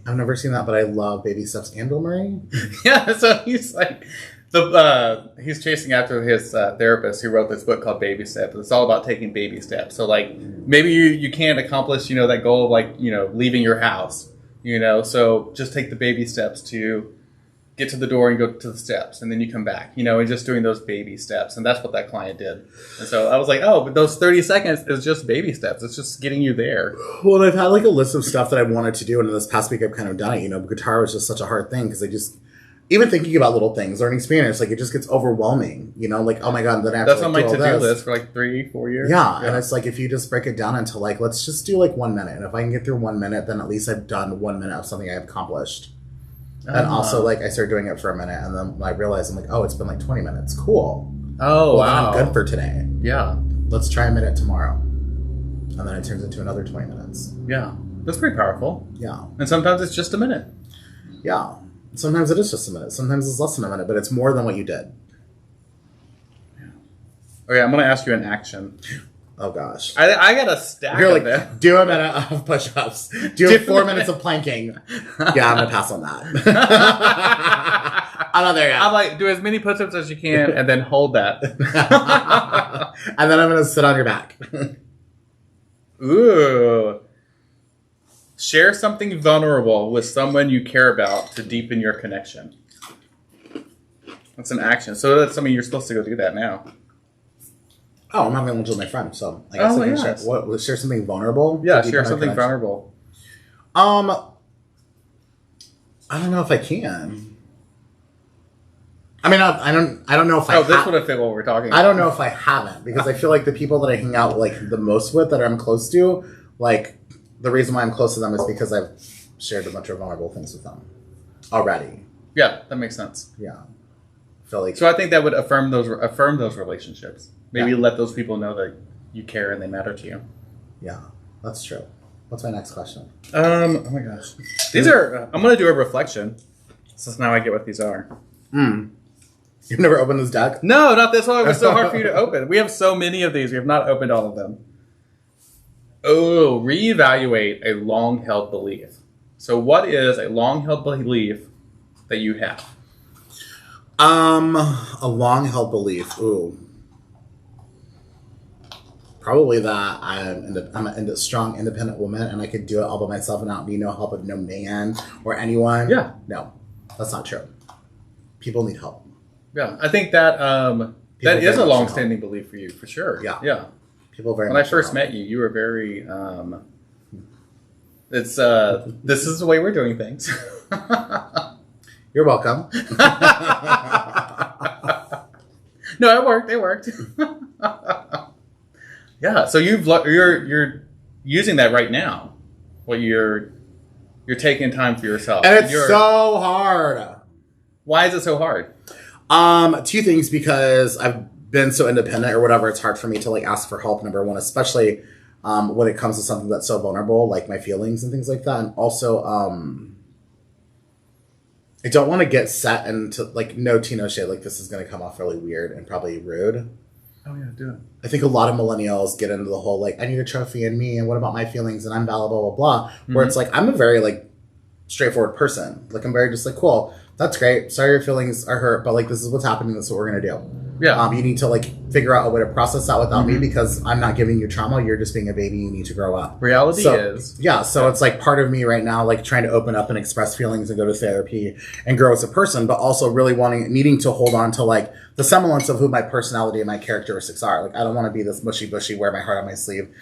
I've never seen that, but I love Baby Steps and Bill Murray. Yeah, so he's like he's chasing after his therapist who wrote this book called Baby Steps. It's all about taking baby steps. So like maybe you can't accomplish that goal of like leaving your house. So just take the baby steps to get to the door and go to the steps, and then you come back. And just doing those baby steps, and that's what that client did. And so I was like, oh, but those 30 seconds is just baby steps. It's just getting you there. Well, I've had like a list of stuff that I wanted to do, and this past week I've kind of done it. Guitar was just such a hard thing because I just. Even thinking about little things, learning Spanish, like it just gets overwhelming, like, oh my God, then I have That's to, on my to-do list for like 3-4 years. Yeah, and it's like if you just break it down into like, let's just do like 1 minute. And if I can get through 1 minute, then at least I've done 1 minute of something I have accomplished. And also like I started doing it for a minute, and then I realized I'm like, oh, it's been like 20 minutes. Cool. Oh, well, wow. then I'm good for today. Yeah. Let's try a minute tomorrow. And then it turns into another 20 minutes. Yeah. That's pretty powerful. Yeah. And sometimes it's just a minute. Yeah. Sometimes it is just a minute. Sometimes it's less than a minute, but it's more than what you did. Yeah. Okay, I'm going to ask you an action. Oh, gosh. I got a stack You're of like, them. do a minute of push-ups. Do 4 minutes of planking. Yeah, I'm going to pass on that. I'm not there yet. I'm like, do as many push-ups as you can and then hold that. And then I'm going to sit on your back. Ooh. Share something vulnerable with someone you care about to deepen your connection. That's an action. So that's something you're supposed to go do that now. Oh, I'm having lunch with my friend, so I guess I can share something vulnerable. Yeah, share something vulnerable. I don't know if I can. I mean, I don't know if I. Oh, this would have fit what we're talking about. I don't know if I haven't, because I feel like the people that I hang out like the most with, that I'm close to, like the reason why I'm close to them is because I've shared a bunch of vulnerable things with them already. Yeah, that makes sense. Yeah, I feel like so. I think that would affirm those relationships. Maybe let those people know that you care and they matter to you. Yeah, that's true. What's my next question? Oh my gosh, these are. I'm gonna do a reflection, since now I get what these are. You've never opened this deck? No, not this one. It was so hard for you to open. We have so many of these. We have not opened all of them. Oh, reevaluate a long-held belief. So what is a long-held belief that you have? A long-held belief. Ooh. Probably that I'm a strong, independent woman, and I could do it all by myself and not be no help of no man or anyone. Yeah. No, that's not true. People need help. Yeah, I think that that is a long-standing belief for you, for sure. Yeah. Yeah. People very when much I first met you, you were very. This is the way we're doing things. You're welcome. No, it worked. It worked. Yeah, so you're using that right now. What you're taking time for yourself, and it's so hard. Why is it so hard? Two things, because I've been so independent or whatever. It's hard for me to like ask for help. Number one, especially when it comes to something that's so vulnerable, like my feelings and things like that. And also, I don't want to get set into like no tea, no shade. Like this is going to come off really weird and probably rude. Oh yeah, do it. I think a lot of millennials get into the whole like I need a trophy in me and what about my feelings and I'm valid, blah blah blah. Where it's like I'm a very like straightforward person. Like I'm very just like cool. That's great. Sorry your feelings are hurt, but like this is what's happening. This is what we're gonna do. Yeah. You need to like figure out a way to process that without me, because I'm not giving you trauma. You're just being a baby. You need to grow up. Reality is. Yeah. So it's like part of me right now, like trying to open up and express feelings and go to therapy and grow as a person, but also really needing to hold on to like the semblance of who my personality and my characteristics are. Like I don't want to be this mushy bushy, wear my heart on my sleeve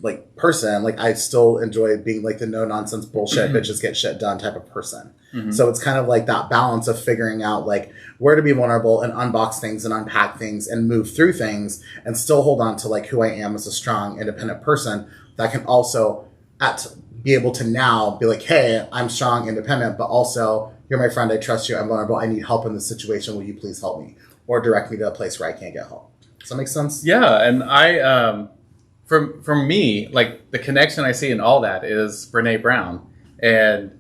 like person. Like I still enjoy being like the no nonsense bullshit bitches get shit done type of person. So it's kind of like that balance of figuring out like where to be vulnerable and unbox things and unpack things and move through things and still hold on to like who I am as a strong, independent person that can also be able to now be like, hey, I'm strong, independent, but also you're my friend. I trust you. I'm vulnerable. I need help in this situation. Will you please help me or direct me to a place where I can't get help? Does that make sense? Yeah. And I, from me, like the connection I see in all that is Brene Brown. And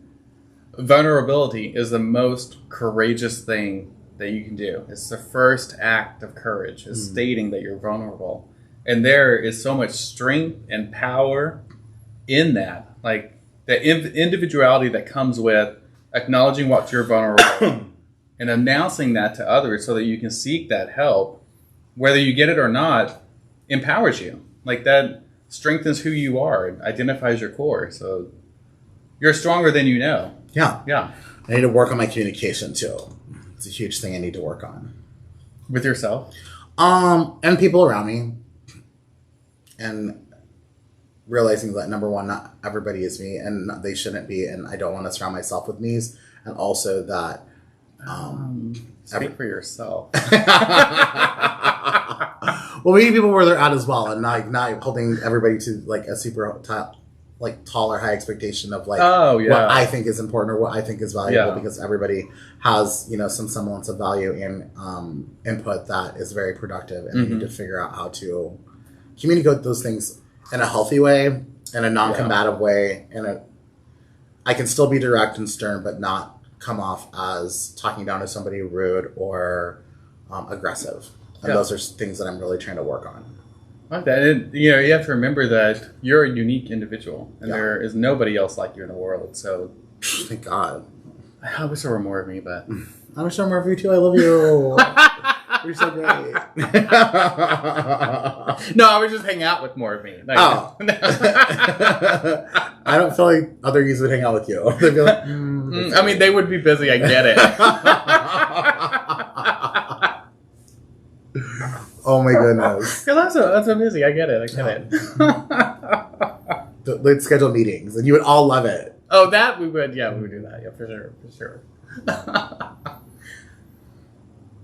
vulnerability is the most courageous thing that you can do. It's the first act of courage, is stating that you're vulnerable. And there is so much strength and power in that. Like the individuality that comes with acknowledging what you're vulnerable and announcing that to others so that you can seek that help, whether you get it or not, empowers you. Like that strengthens who you are and identifies your core. So you're stronger than you know. Yeah. Yeah. I need to work on my communication too. It's a huge thing I need to work on. With yourself? And people around me. And realizing that, number one, not everybody is me and they shouldn't be, and I don't want to surround myself with me's. And also that speak for yourself. Well, maybe people where they're at as well, and not holding everybody to like a super tall or high expectation of like what I think is important or what I think is valuable, because everybody has, you know, some semblance of value and input that is very productive, and you need to figure out how to communicate those things in a healthy way, in a non-combative way, I can still be direct and stern, but not come off as talking down to somebody, rude or aggressive. And those are things that I'm really trying to work on. Like that. And, you know, you have to remember that you're a unique individual, and there is nobody else like you in the world. So, thank God. I wish there were more of me, but I wish there were more of you too. I love you. You're so great. No, I would just hang out with more of me. Like, I don't feel like other youths would hang out with you. They'd be like, I mean, they would be busy. I get it. Oh my goodness. Because that's so busy. I get it. They'd schedule meetings and you would all love it. Oh, that we would. Yeah, we would do that. Yeah, for sure.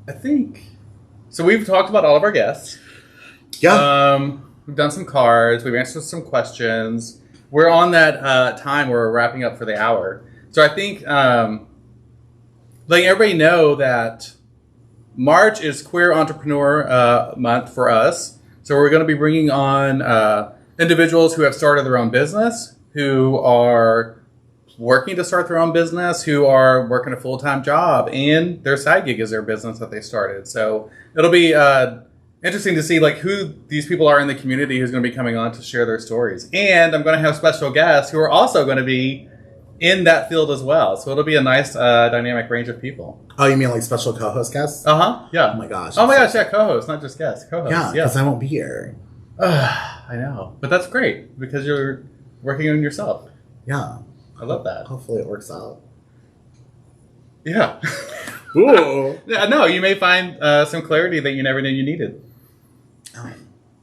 I think. So we've talked about all of our guests. Yeah. We've done some cards. We've answered some questions. We're on that time where we're wrapping up for the hour. So I think letting everybody know that March is Queer Entrepreneur Month for us. So we're going to be bringing on individuals who have started their own business, who are working to start their own business, who are working a full-time job, and their side gig is their business that they started. So it'll be interesting to see like who these people are in the community who's going to be coming on to share their stories. And I'm going to have special guests who are also going to be in that field as well. So it'll be a nice dynamic range of people. Oh, you mean like special co-host guests? Yeah. Oh my gosh. Yeah, co-host, not just guests. Co-host. Yeah, because I won't be here. I know. But that's great because you're working on yourself. Yeah. I love that. Hopefully it works out. Yeah. Ooh. Yeah, no, you may find some clarity that you never knew you needed.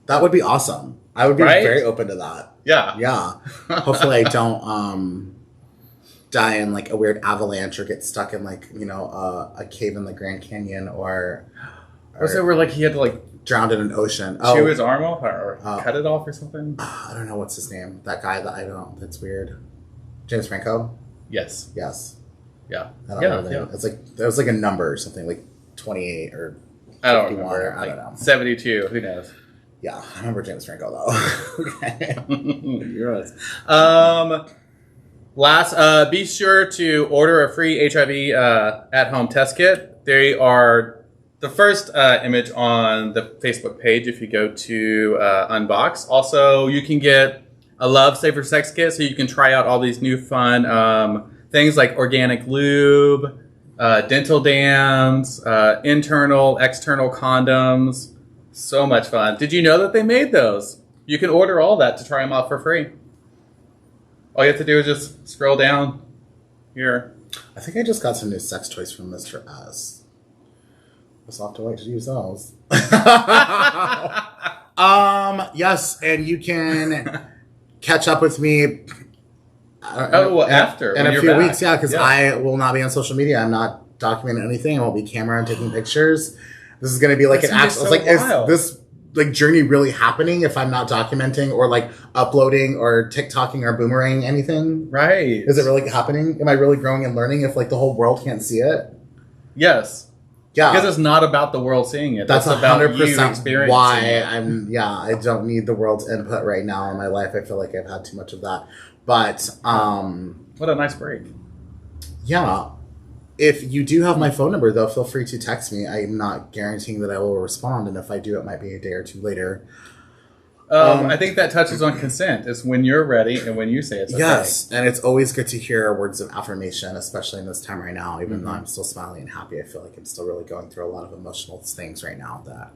That would be awesome. I would be very open to that. Yeah. Yeah. Hopefully I don't die in like a weird avalanche or get stuck in like, you know, a cave in the Grand Canyon or so where like he had to like drowned in an ocean. Chew his arm off or cut it off or something? I don't know what's his name. That guy that I don't. That's weird. James Franco? Yes. Yes. Yeah. I don't know. It's like there was like a number or something, like 28 or 51 I don't remember. or I don't know. 72. Who knows? Yeah, I remember James Franco though. Okay. You're right. Be sure to order a free HIV at-home test kit. They are the first image on the Facebook page if you go to Unboxed. Also, you can get a Love Safer Sex kit so you can try out all these new fun things like organic lube, dental dams, internal, external condoms. So much fun. Did you know that they made those? You can order all that to try them out for free. All you have to do is just scroll down here. I think I just got some new sex toys from Mr. S. I'll have to wait to use those. Yes, and you can catch up with me. After in a few weeks, because I will not be on social media. I'm not documenting anything. I won't be camera and taking pictures. This is going to be like an actual. It's like, is this like journey really happening if I'm not documenting or like uploading or TikToking or boomerang anything? Right. Is it really happening? Am I really growing and learning if like the whole world can't see it? Yes. Yeah. Because it's not about the world seeing it. That's about 100% why I don't need the world's input right now in my life. I feel like I've had too much of that. But what a nice break. Yeah. If you do have my phone number, though, feel free to text me. I'm not guaranteeing that I will respond, and if I do, it might be a day or two later. I think that touches on consent. It's when you're ready and when you say it's okay. Yes, and it's always good to hear words of affirmation, especially in this time right now. Even though I'm still smiling and happy, I feel like I'm still really going through a lot of emotional things right now that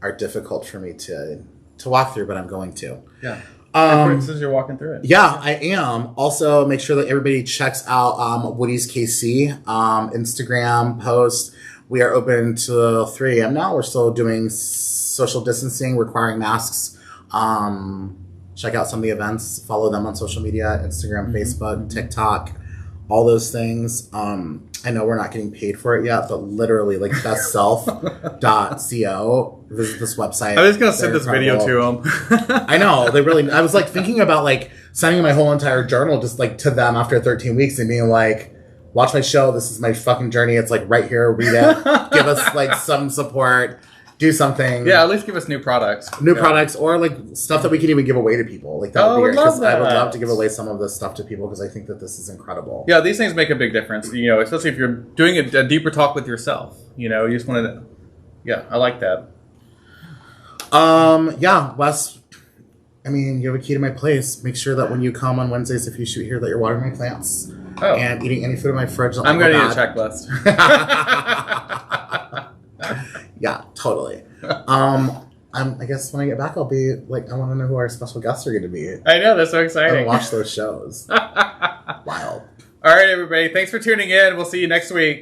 are difficult for me to walk through, but I'm going to. Yeah. For instance, you're walking through it. Yeah, I am. Also, make sure that everybody checks out Woody's KC Instagram post. We are open till 3 a.m. now. We're still doing social distancing, requiring masks. Check out some of the events. Follow them on social media, Instagram, Facebook, TikTok, all those things. I know we're not getting paid for it yet, but literally, like, bestself.co. Visit this website. I'm just going to send this video to them. I know. They really... I was, like, thinking about, like, sending my whole entire journal just, like, to them after 13 weeks and being like, watch my show. This is my fucking journey. It's, like, right here. Read it. Give us, like, some support. Do something. Yeah, at least give us new products. Products, or like stuff that we can even give away to people. Like that would be great. I would love to give away some of this stuff to people because I think that this is incredible. Yeah, these things make a big difference. You know, especially if you're doing a deeper talk with yourself. You know, you just want to. Yeah, I like that. Yeah, Wes. I mean, you have a key to my place. Make sure that when you come on Wednesdays, if you shoot here, that you're watering my plants and eating any food in my fridge. I'm going to need a checklist. Yeah, totally. I guess when I get back, I'll be like, I want to know who our special guests are going to be. I know, that's so exciting. I watch those shows. Wild. All right, everybody. Thanks for tuning in. We'll see you next week.